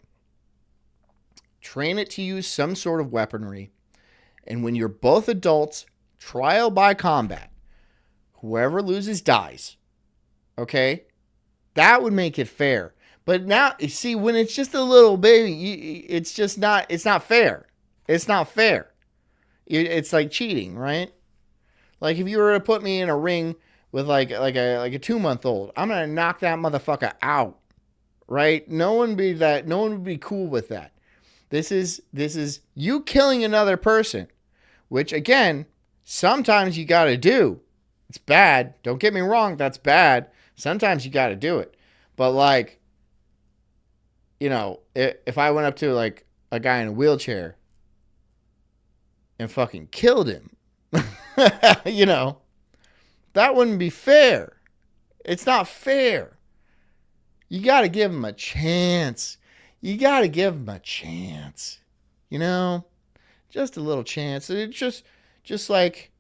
Train it to use some sort of weaponry. And when you're both adults, trial by combat. Whoever loses dies. Okay? That would make it fair. But now, you see, when it's just a little baby, it's not fair. It's not fair. It's like cheating, right? Like if you were to put me in a ring with like a 2-month-old, I'm going to knock that motherfucker out. Right? No one would be cool with that. This is you killing another person, which again, sometimes you got to do. It's bad. Don't get me wrong. That's bad. Sometimes you got to do it. But like, you know, if I went up to like a guy in a wheelchair and fucking killed him, you know, that wouldn't be fair. It's not fair. You got to give him a chance. You got to give him a chance. You know, just a little chance. It's just like,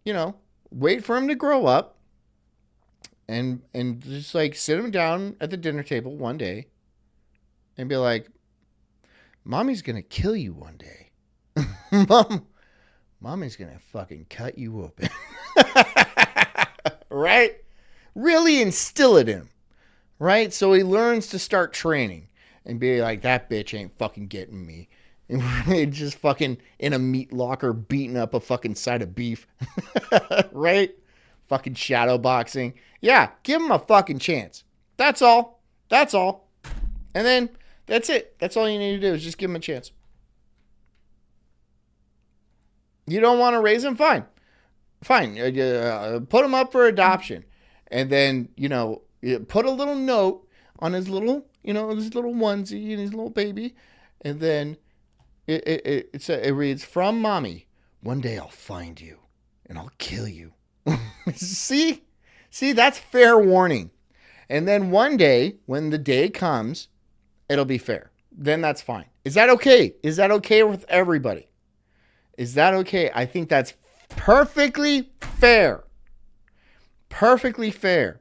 you know, wait for him to grow up and just like sit him down at the dinner table one day and be like, Mommy's going to kill you one day. Mommy's going to fucking cut you open. Right? Really instill it in him. Right? So he learns to start training and be like, that bitch ain't fucking getting me. And just fucking in a meat locker beating up a fucking side of beef. Right? Fucking shadow boxing. Yeah, give him a fucking chance. That's all. That's all. And then that's it. That's all you need to do is just give him a chance. You don't want to raise him? Fine. Fine. Put him up for adoption. And then, you know, put a little note on his little, you know, his little onesie and his little baby. And then it reads, from Mommy, one day I'll find you and I'll kill you See, that's fair warning. And then one day, when the day comes, it'll be fair. Then that's fine. Is that okay? Is that okay with everybody? Is that okay? I think that's perfectly fair. Perfectly fair.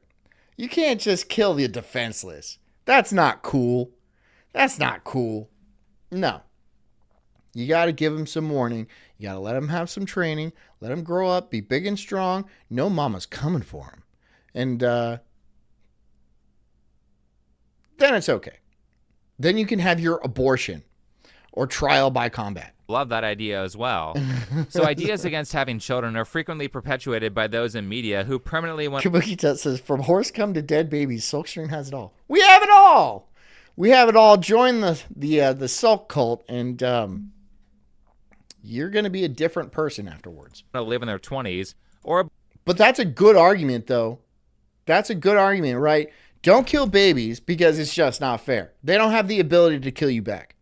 You can't just kill the defenseless. That's not cool. That's not cool. No. You got to give them some warning. You got to let them have some training. Let them grow up, be big and strong. No mama's coming for them. And then it's okay. Then you can have your abortion or trial by combat. Love that idea as well. So ideas against having children are frequently perpetuated by those in media who permanently want... Kabuki says, from horse cum to dead babies, Sulkstream has it all. We have it all. We have it all. Join the Sulk cult, and you're going to be a different person afterwards. Live in their 20s, But that's a good argument, though. That's a good argument, right? Don't kill babies because it's just not fair. They don't have the ability to kill you back.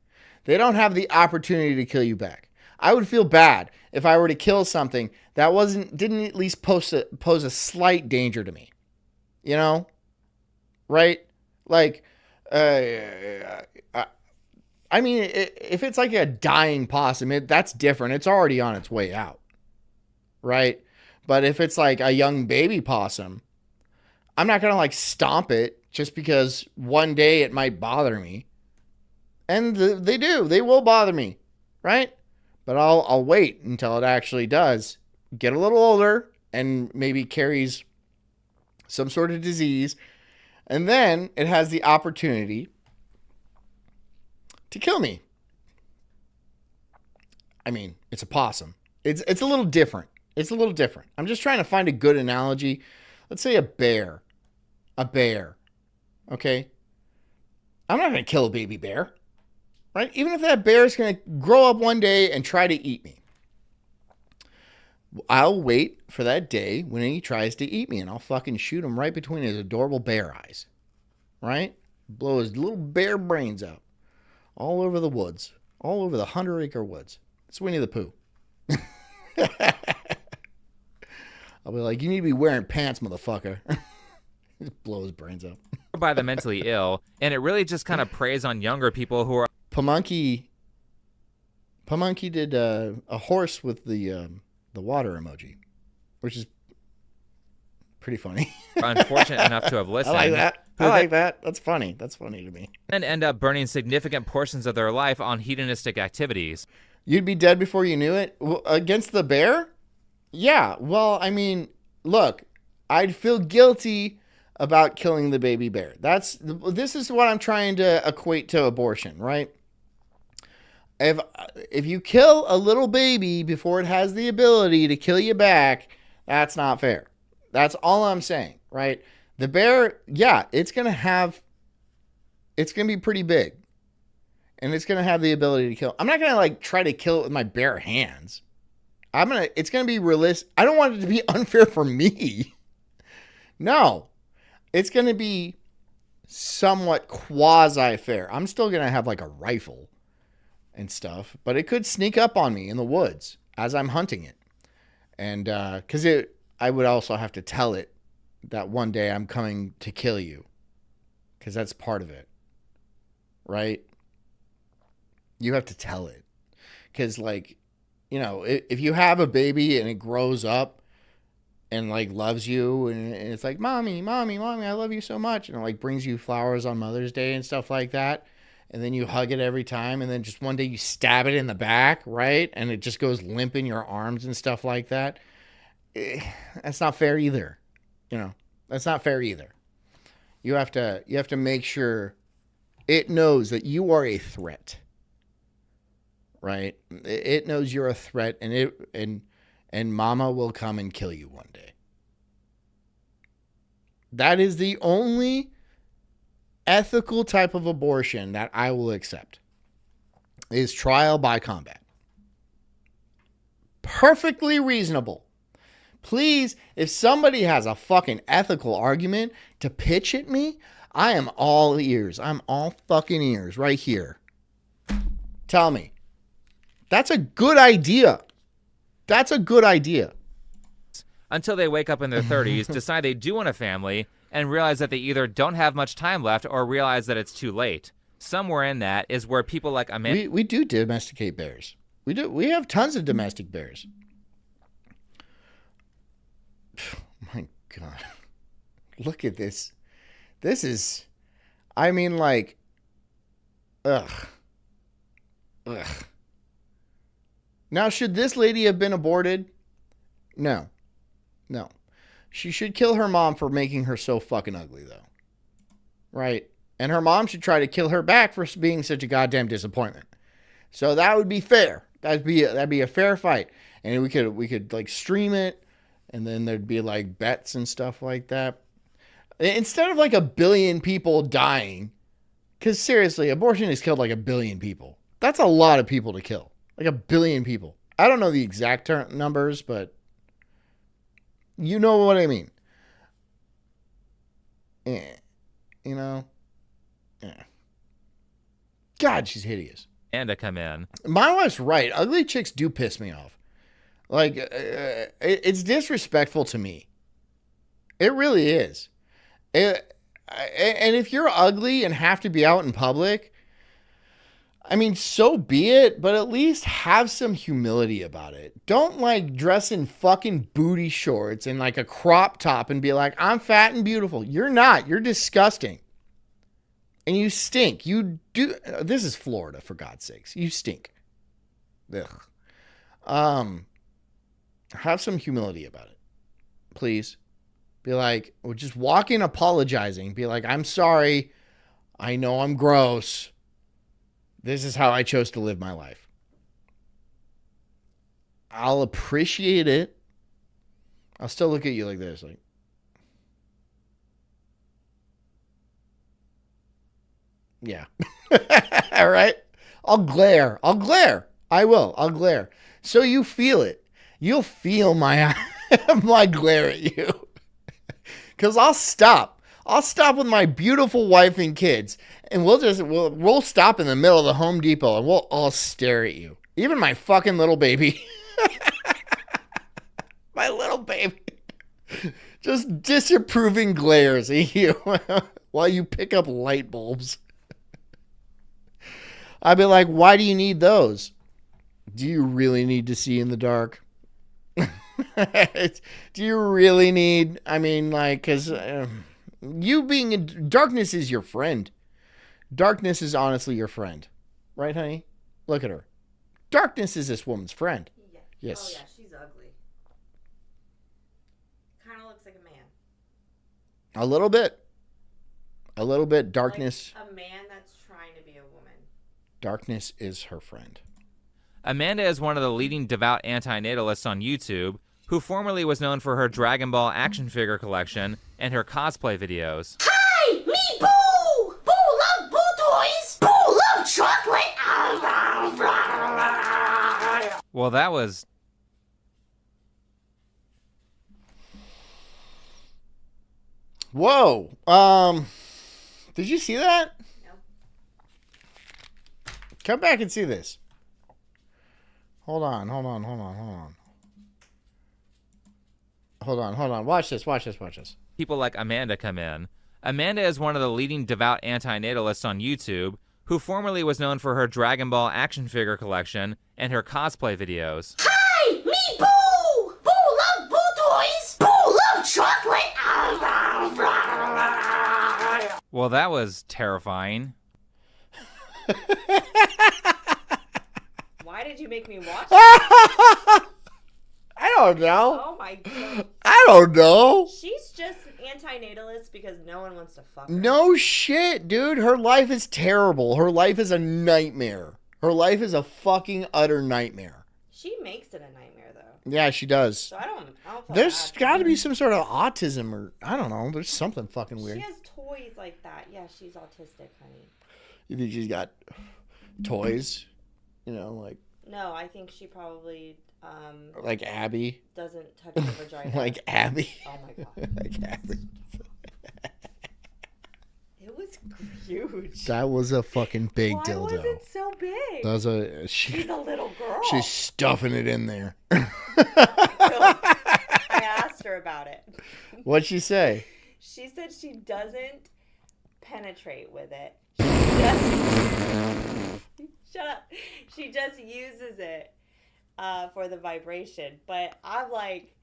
They don't have the opportunity to kill you back. I would feel bad if I were to kill something that didn't at least pose a slight danger to me. You know? Right? Like, I mean, if it's like a dying possum, that's different. It's already on its way out. Right? But if it's like a young baby possum, I'm not going to like stomp it just because one day it might bother me. And they will bother me, right? But I'll wait until it actually does get a little older and maybe carries some sort of disease. And then it has the opportunity to kill me. I mean, it's a possum. It's a little different. It's a little different. I'm just trying to find a good analogy. Let's say a bear. A bear. Okay? I'm not going to kill a baby bear. Right? Even if that bear is going to grow up one day and try to eat me. I'll wait for that day when he tries to eat me, and I'll fucking shoot him right between his adorable bear eyes. Right? Blow his little bear brains out. All over the woods. All over the 100-acre woods. It's Winnie the Pooh. I'll be like, you need to be wearing pants, motherfucker. Just blow his brains out. By the mentally ill, and it really just kind of preys on younger people who are... Pamunky did a horse with the water emoji, which is pretty funny. Unfortunate enough to have listened. I like that. I like that. That's funny. That's funny to me. And end up burning significant portions of their life on hedonistic activities. You'd be dead before you knew it? Against the bear? Yeah. Well, I mean, look, I'd feel guilty about killing the baby bear. This is what I'm trying to equate to abortion, right? If you kill a little baby before it has the ability to kill you back, that's not fair. That's all I'm saying, right? The bear, yeah, it's going to be pretty big. And it's going to have the ability to kill. I'm not going to like try to kill it with my bare hands. It's going to be realistic. I don't want it to be unfair for me. No. It's going to be somewhat quasi-fair. I'm still going to have like a rifle and stuff, but it could sneak up on me in the woods as I'm hunting it. And because I would also have to tell it that one day I'm coming to kill you, because that's part of it, right? You have to tell it, because like, you know, if you have a baby and it grows up and like loves you and it's like, mommy, I love you so much, and it like brings you flowers on Mother's Day and stuff like that, and then you hug it every time, and then just one day you stab it in the back, right? And it just goes limp in your arms and stuff like that. That's not fair either. You know, that's not fair either. You have to make sure it knows that you are a threat, right? It knows you're a threat, and mama will come and kill you one day. That is the only ethical type of abortion that I will accept, is trial by combat. Perfectly reasonable. Please, if somebody has a fucking ethical argument to pitch at me, I am all ears. I'm all fucking ears right here. Tell me. That's a good idea. That's a good idea. until they wake up in their 30s, decide they do want a family, and realize that they either don't have much time left or realize that it's too late. Somewhere in that is where people like Amanda... We do domesticate bears. We do. We have tons of domestic bears. My God. Look at this. This is... I mean, like... Ugh. Now, should this lady have been aborted? No. She should kill her mom for making her so fucking ugly, though. Right? And her mom should try to kill her back for being such a goddamn disappointment. So that would be fair. That'd be a fair fight. And we could like stream it, and then there'd be like bets and stuff like that. Instead of like 1 billion people dying, because seriously, abortion has killed like 1 billion people. That's a lot of people to kill. Like 1 billion people. I don't know the exact numbers, but you know what I mean. You know? Yeah. God, she's hideous. And to come in. My wife's right. Ugly chicks do piss me off. Like, it's disrespectful to me. It really is. And if you're ugly and have to be out in public, I mean, so be it, but at least have some humility about it. Don't like dress in fucking booty shorts and like a crop top and be like, I'm fat and beautiful. You're not. You're disgusting. And you stink. You do. This is Florida, for God's sakes. You stink. Ugh. Have some humility about it. Please. Be like, or just walk in apologizing. Be like, I'm sorry. I know I'm gross. This is how I chose to live my life. I'll appreciate it. I'll still look at you like this. Like, yeah. All right. I'll glare. I will. I'll glare. So you feel it. You'll feel my glare at you. Because I'll stop. I'll stop with my beautiful wife and kids, and we'll stop in the middle of the Home Depot, and we'll all stare at you. Even my fucking little baby. My little baby. Just disapproving glares at you while you pick up light bulbs. I'd be like, why do you need those? Do you really need to see in the dark? Do you really need, I mean, like, because you being in darkness is your friend. Darkness is honestly your friend. Right, honey? Look at her. Darkness is this woman's friend. Yeah. Yes. Oh, yeah, she's ugly. Kind of looks like a man. A little bit. A little bit. Darkness. Like a man that's trying to be a woman. Darkness is her friend. Amanda is one of the leading devout antinatalists on YouTube, who formerly was known for her Dragon Ball action figure collection and her cosplay videos. Hi, me Boo! Boo love Boo toys! Boo love chocolate! Well, that was... Whoa. Did you see that? No. Come back and see this. Hold on. Watch this. People like Amanda come in. Amanda is one of the leading devout antinatalists on YouTube, who formerly was known for her Dragon Ball action figure collection and her cosplay videos. Hi, me Boo! Boo love Boo toys! Boo love chocolate! Well, that was terrifying. Why did you make me watch I don't know. Oh my god. I don't know. She's just an antinatalist because no one wants to fuck her. No shit, dude. Her life is terrible. Her life is a nightmare. Her life is a fucking utter nightmare. She makes it a nightmare though. Yeah, she does. So I don't feel There's bad. got to be some sort of autism or I don't know. There's something fucking weird. She has toys like that. Yeah, she's autistic, honey. You think she's got toys? You know, like. No, I think she probably like Abby. Doesn't touch her vagina. Like Abby. Oh my god. Like Abby. It was huge. That was a fucking big Why dildo. was it so big? That was She's a little girl. She's stuffing it in there. I asked her. her about it. What'd she say? She said she doesn't penetrate with it. Shut up. She just uses it for the vibration. But I'm like,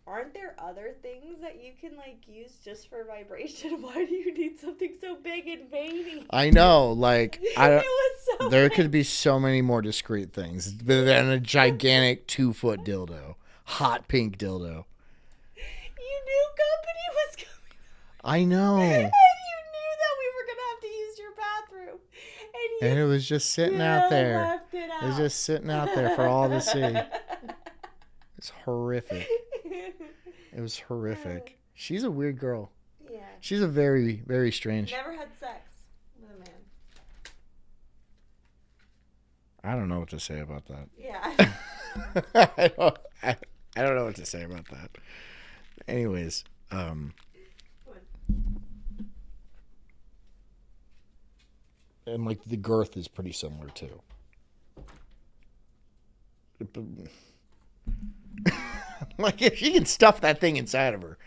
aren't there other things that you can like use just for vibration? Why do you need something so big and veiny? I know, like It was so there big. could be so many more discreet things than a gigantic 2-foot dildo, hot pink dildo. You knew company was coming. I know. And you knew that we were gonna have to use your bathroom. And it was just sitting out there. Left it It was just sitting out there for all to see. It's horrific. It was horrific. She's a weird girl. Yeah. She's a very, very strange. Never had sex with a man. I don't know what to say about that. Yeah. I don't know what to say about that. Anyways, and like the girth is pretty similar too. Like if you can stuff that thing inside of her,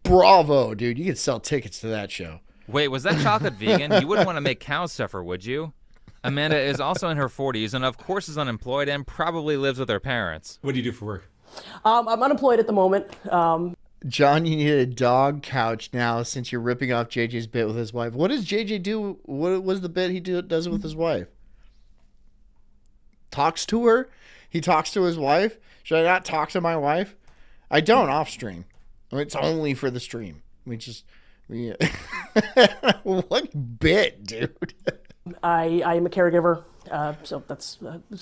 bravo, dude! You could sell tickets to that show. Wait, was that chocolate vegan? You wouldn't want to make cow suffer, would you? Amanda is also in her 40s and of course is unemployed and probably lives with her parents. What do you do for work? I'm unemployed at the moment. John, you need a dog couch now since you're ripping off JJ's bit with his wife. What does JJ do? What was the bit he does with his wife? Talks to her? He talks to his wife? Should I not talk to my wife? I don't off stream. I mean, it's only for the stream. What bit, dude? I am a caregiver, so that's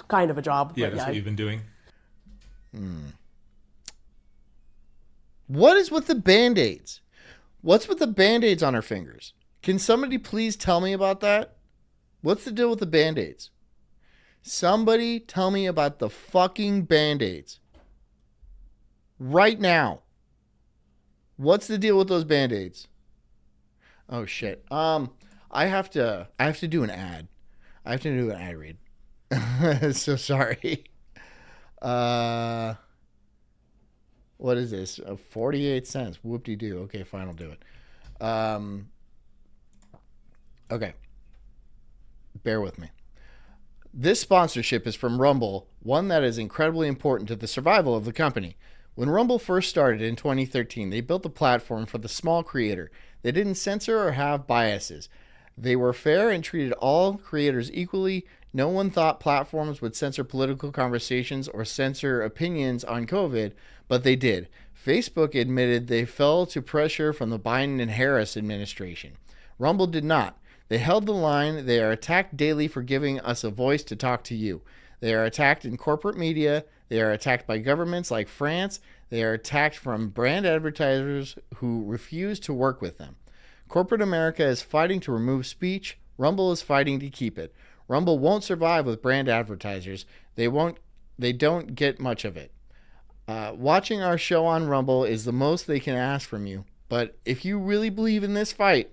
kind of a job. Yeah, that's what you've been doing. What is with the Band-Aids? What's with the Band-Aids on her fingers? Can somebody please tell me about that? What's the deal with the Band-Aids? Somebody tell me about the fucking Band-Aids. Right now. What's the deal with those Band-Aids? Oh shit. I have to do an ad. I have to do an ad read. So sorry. What is this? 48 cents. Whoop-de-doo. Okay, fine, I'll do it. Okay. Bear with me. This sponsorship is from Rumble, one that is incredibly important to the survival of the company. When Rumble first started in 2013, they built a platform for the small creator. They didn't censor or have biases. They were fair and treated all creators equally. No one thought platforms would censor political conversations or censor opinions on COVID, but they did. Facebook admitted they fell to pressure from the Biden and Harris administration. Rumble did not. They held the line. They are attacked daily for giving us a voice to talk to you. They are attacked in corporate media. They are attacked by governments like France. They are attacked from brand advertisers who refuse to work with them. Corporate America is fighting to remove speech. Rumble is fighting to keep it. Rumble won't survive with brand advertisers. They don't get much of it. Watching our show on Rumble is the most they can ask from you. But if you really believe in this fight,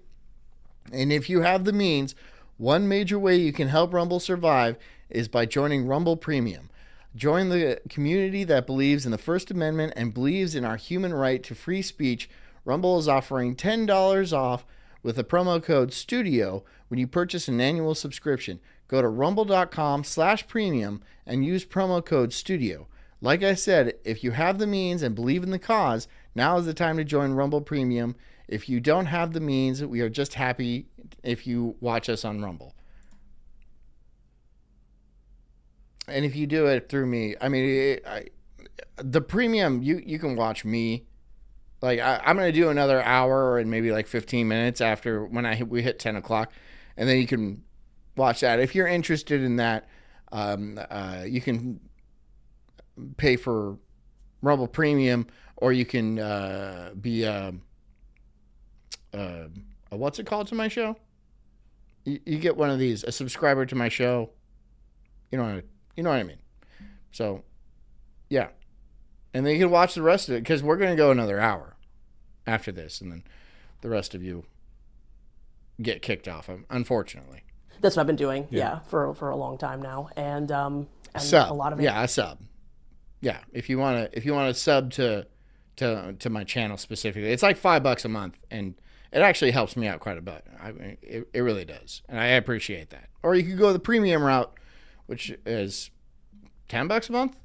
and if you have the means, one major way you can help Rumble survive is by joining Rumble Premium. Join the community that believes in the First Amendment and believes in our human right to free speech. Rumble is offering $10 off with the promo code STUDIO when you purchase an annual subscription. Go to rumble.com/premium and use promo code STUDIO. Like I said, if you have the means and believe in the cause, now is the time to join Rumble Premium. If you don't have the means, we are just happy if you watch us on Rumble. And if you do it through me, I mean, the premium, you can watch me. Like, I'm going to do another hour and maybe like 15 minutes after when we hit 10 o'clock. And then you can watch that. If you're interested in that, you can pay for Rumble Premium, or you can be what's it called to my show? You get one of these, a subscriber to my show. You know what I mean? So, yeah. And then you can watch the rest of it, because we're going to go another hour after this, and then the rest of you get kicked off, unfortunately. That's what I've been doing, for a long time now, and sub. A lot of it. Yeah, a sub. Yeah, if you want to sub to to my channel specifically. It's like $5 a month, and it actually helps me out quite a bit. I mean, it really does, and I appreciate that. Or you could go the premium route, which is $10 a month.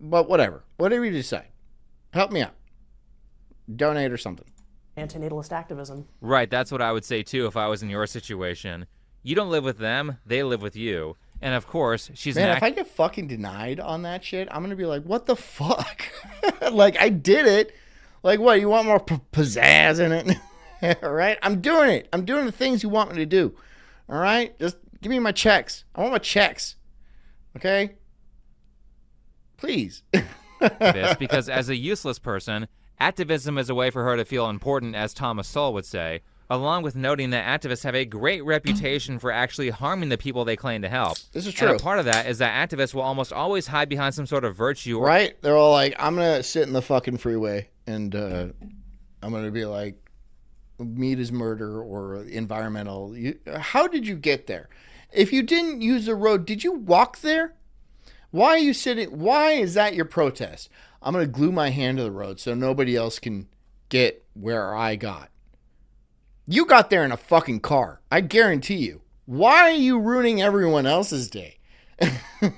But whatever you decide, help me out. Donate or something. Antinatalist activism. Right, that's what I would say too if I was in your situation. You don't live with them, they live with you. And of course, she's Man, if I get fucking denied on that shit, I'm gonna be like, what the fuck? Like, I did it. Like, what, you want more pizzazz in it? All right? I'm doing it. I'm doing the things you want me to do. All right? Just give me my checks. I want my checks. Okay? Please. This, because as a useless person, activism is a way for her to feel important, as Thomas Sowell would say, along with noting that activists have a great reputation for actually harming the people they claim to help. This is true. And a part of that is that activists will almost always hide behind some sort of virtue. Right? They're all like, I'm going to sit in the fucking freeway and I'm going to be like, meat is murder or environmental. How did you get there? If you didn't use the road, did you walk there? Why are you sitting? Why is that your protest? I'm going to glue my hand to the road so nobody else can get where I got. You got there in a fucking car. I guarantee you. Why are you ruining everyone else's day?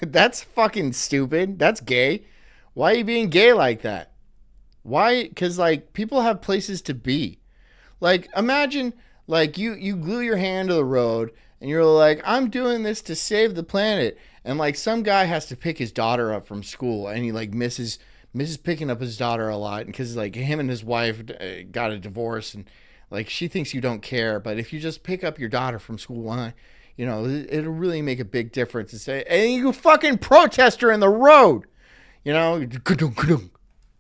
That's fucking stupid. That's gay. Why are you being gay like that? Why? Because, like, people have places to be. Like, imagine, like, you glue your hand to the road and you're like, I'm doing this to save the planet. And, like, some guy has to pick his daughter up from school and he, like, misses picking up his daughter a lot because, like, him and his wife got a divorce and, like, she thinks you don't care. But if you just pick up your daughter from school, you know, it'll really make a big difference. And you fucking protest her in the road. You know,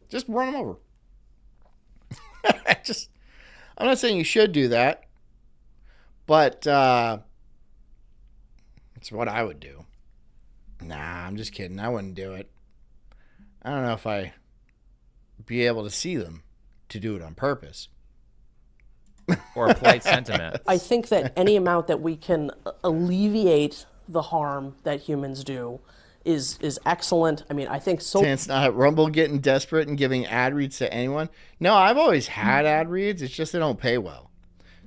just run them over. I'm not saying you should do that, but it's what I would do. Nah, I'm just kidding. I wouldn't do it. I don't know if I'd be able to see them to do it on purpose. Or a polite sentiment. I think that any amount that we can alleviate the harm that humans do is excellent. I mean, I think so. It's not Rumble getting desperate and giving ad reads to anyone. No, I've always had ad reads. It's just they don't pay well.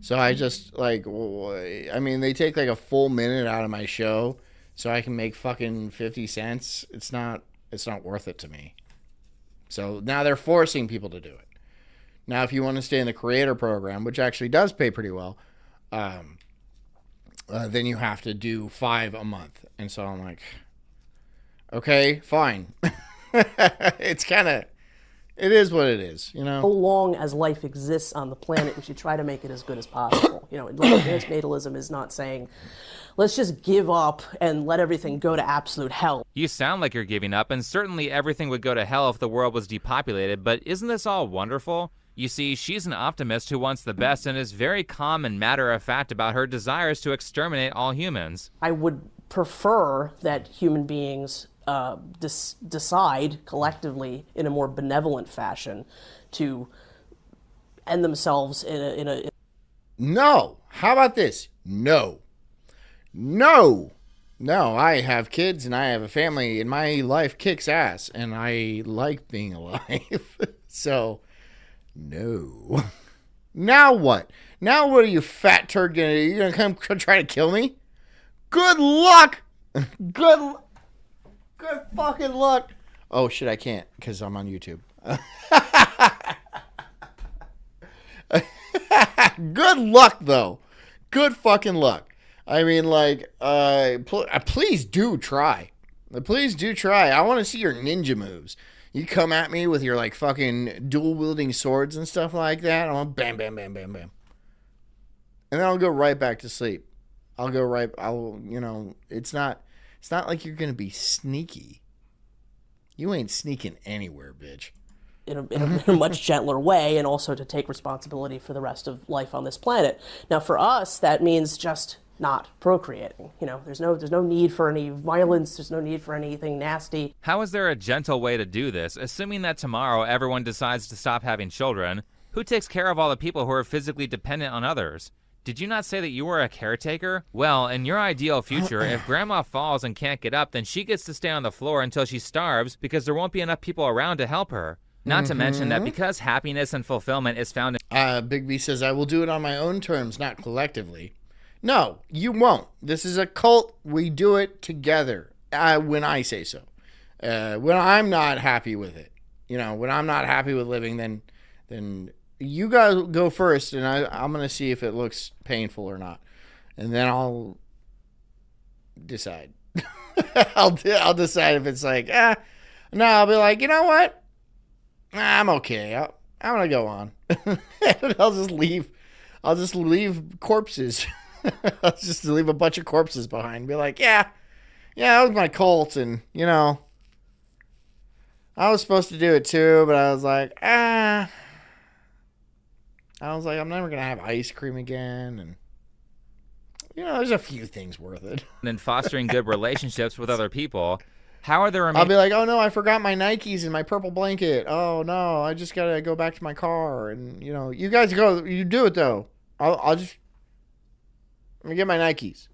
So I just, like, I mean, they take like a full minute out of my show so I can make fucking 50 cents. It's not worth it to me. So now they're forcing people to do it. Now, if you want to stay in the creator program, which actually does pay pretty well, then you have to do 5 a month. And so I'm like, okay, fine. It is what it is, you know? So long as life exists on the planet, we should try to make it as good as possible. You know, antinatalism is not saying, let's just give up and let everything go to absolute hell. You sound like you're giving up, and certainly everything would go to hell if the world was depopulated, but isn't this all wonderful? You see, she's an optimist who wants the best and is very calm and matter-of-fact about her desires to exterminate all humans. I would prefer that human beings decide collectively in a more benevolent fashion to end themselves in a... No. How about this? No. I have kids and I have a family and my life kicks ass and I like being alive. So, no. Now what? Now what are you fat turd gonna do? You gonna come try to kill me? Good luck! Good fucking luck. Oh shit, I can't because I'm on YouTube. Good luck though. Good fucking luck. I mean, like, please do try. Please do try. I want to see your ninja moves. You come at me with your like fucking dual wielding swords and stuff like that. I want bam, bam, bam, bam, bam, and then I'll go right back to sleep. It's not like you're going to be sneaky. You ain't sneaking anywhere, bitch. In a much gentler way, and also to take responsibility for the rest of life on this planet. Now, for us, that means just not procreating. You know, there's no need for any violence. There's no need for anything nasty. How is there a gentle way to do this, assuming that tomorrow everyone decides to stop having children? Who takes care of all the people who are physically dependent on others? Did you not say that you were a caretaker? Well, in your ideal future, if Grandma falls and can't get up, then she gets to stay on the floor until she starves because there won't be enough people around to help her. Not to mention that because happiness and fulfillment is found in... Big B says, I will do it on my own terms, not collectively. No, you won't. This is a cult. We do it together when I say so. When I'm not happy with it. When I'm not happy with living, then you guys go first, and I'm going to see if it looks painful or not. And then I'll decide. I'll decide if it's like, no, I'll be like, you know what? I'm okay. I'm going to go on. I'll just leave corpses. I'll just leave a bunch of corpses behind. Be like, yeah, that was my cult, and, I was supposed to do it too, but I was like, I'm never going to have ice cream again, and, there's a few things worth it. And fostering good relationships with other people. How are the remaining... I'll be like, oh no, I forgot my Nikes and my purple blanket. Oh no, I just gotta go back to my car. And you guys go, you do it though. I'll just, let me get my Nikes.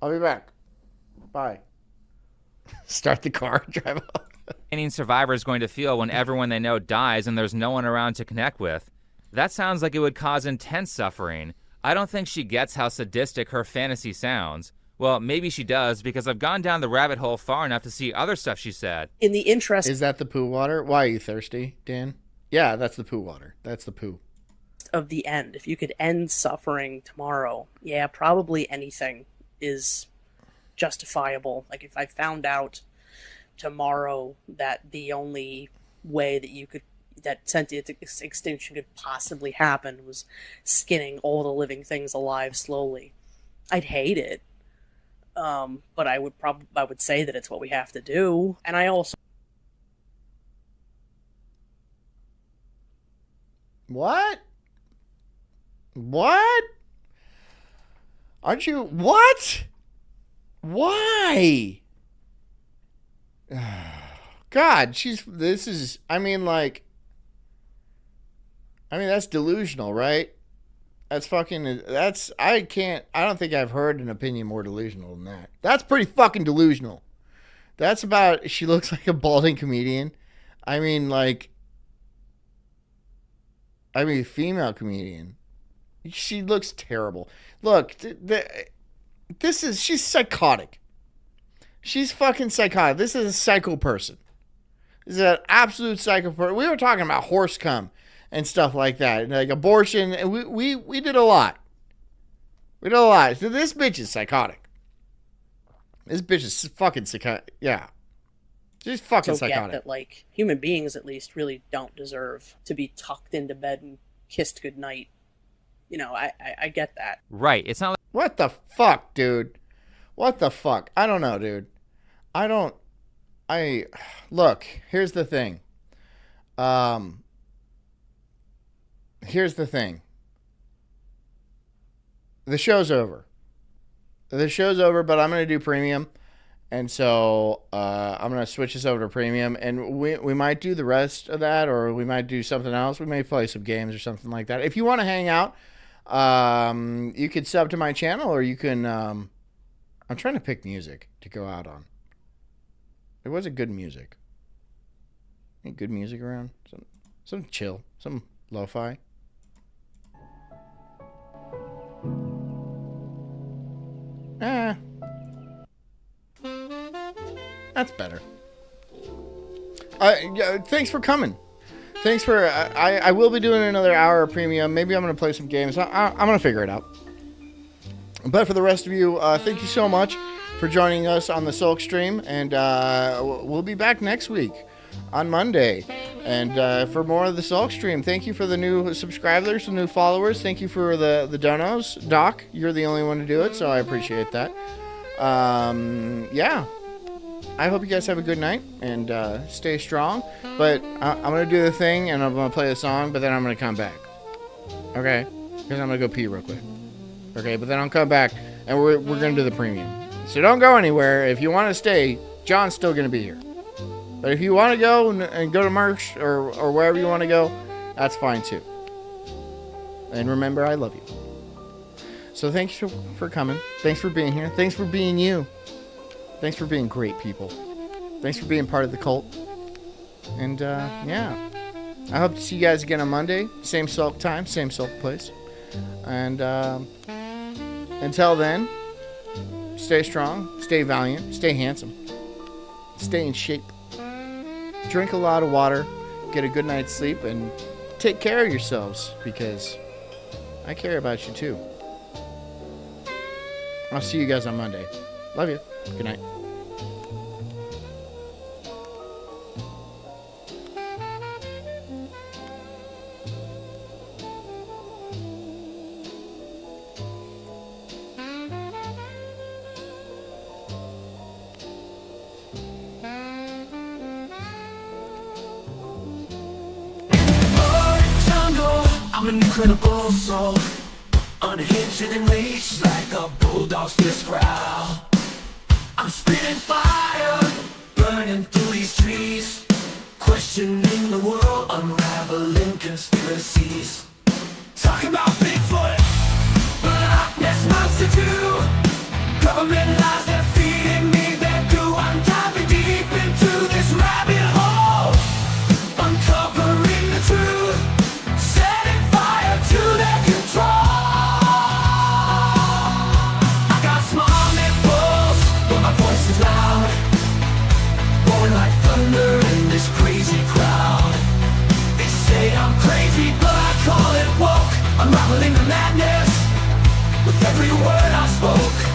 I'll be back. Bye. Start the car, drive off. Any survivor is going to feel when everyone they know dies and there's no one around to connect with. That sounds like it would cause intense suffering. I don't think she gets how sadistic her fantasy sounds. Well, maybe she does, because I've gone down the rabbit hole far enough to see other stuff she said. In the interest... Is that the poo water? Why are you thirsty, Dan? Yeah, that's the poo water. That's the poo. Of the end. If you could end suffering tomorrow, yeah, probably anything is justifiable. Like, if I found out tomorrow that the only way that sentient extinction could possibly happen was skinning all the living things alive slowly, I'd hate it. But I would say that it's what we have to do. And I also... What? Aren't you... What? Why? God, that's delusional, right? I don't think I've heard an opinion more delusional than that. That's pretty fucking delusional. That's about, she looks like a balding comedian. Female comedian. She looks terrible. Look, she's psychotic. She's fucking psychotic. This is a psycho person. This is an absolute psycho person. We were talking about horse cum and stuff like that, and like abortion, and we did a lot. So this bitch is psychotic. This bitch is fucking psychotic. Yeah, she's fucking psychotic. Get that, like, human beings at least really don't deserve to be tucked into bed and kissed goodnight. I get that. Right. It's not like... What the fuck, dude? What the fuck? I don't know, dude. Look, here's the thing. The show's over. But I'm going to do premium. And so I'm going to switch this over to premium. And we might do the rest of that, or we might do something else. We may play some games or something like that. If you want to hang out, you could sub to my channel, or you can... I'm trying to pick music to go out on. There wasn't good music. Any good music around? Some chill. Some lo-fi. That's better. Thanks for coming. Thanks for... I will be doing another hour of premium. Maybe I'm going to play some games. I'm going to figure it out. But for the rest of you, thank you so much for joining us on the Sulk stream. And we'll be back next week on Monday. And for more of the Sulk stream, thank you for the new subscribers, the new followers. Thank you for the donos. Doc, you're the only one to do it, so I appreciate that. Yeah. I hope you guys have a good night and stay strong. But I'm going to do the thing, and I'm going to play a song, but then I'm going to come back. Okay? Because I'm going to go pee real quick. Okay, but then I'll come back, and we're going to do the premium. So don't go anywhere. If you want to stay, John's still going to be here. But if you want to go and go to merch or wherever you want to go, that's fine too. And remember, I love you. So thanks for coming. Thanks for being here. Thanks for being you. Thanks for being great people. Thanks for being part of the cult. And yeah, I hope to see you guys again on Monday. Same Sulk time, same Sulk place. And until then, stay strong, stay valiant, stay handsome, stay in shape. Drink a lot of water, get a good night's sleep, and take care of yourselves, because I care about you too. I'll see you guys on Monday. Love you. Good night. I'm an incredible soul, unhinged and unleashed like a bulldog's fierce growl. I'm spitting fire, burning through these trees, questioning the world, unraveling conspiracies. Talking about Bigfoot, but Loch Ness Monster too. Government lies, they're feeding me their goo. I'm diving deep into this rabbit hole, uncovering the truth, setting fire to their control. I got small nipples, but my voice is loud, roaring like thunder in this crazy crowd. They say I'm crazy, but I call it woke, unraveling the madness with every word I spoke.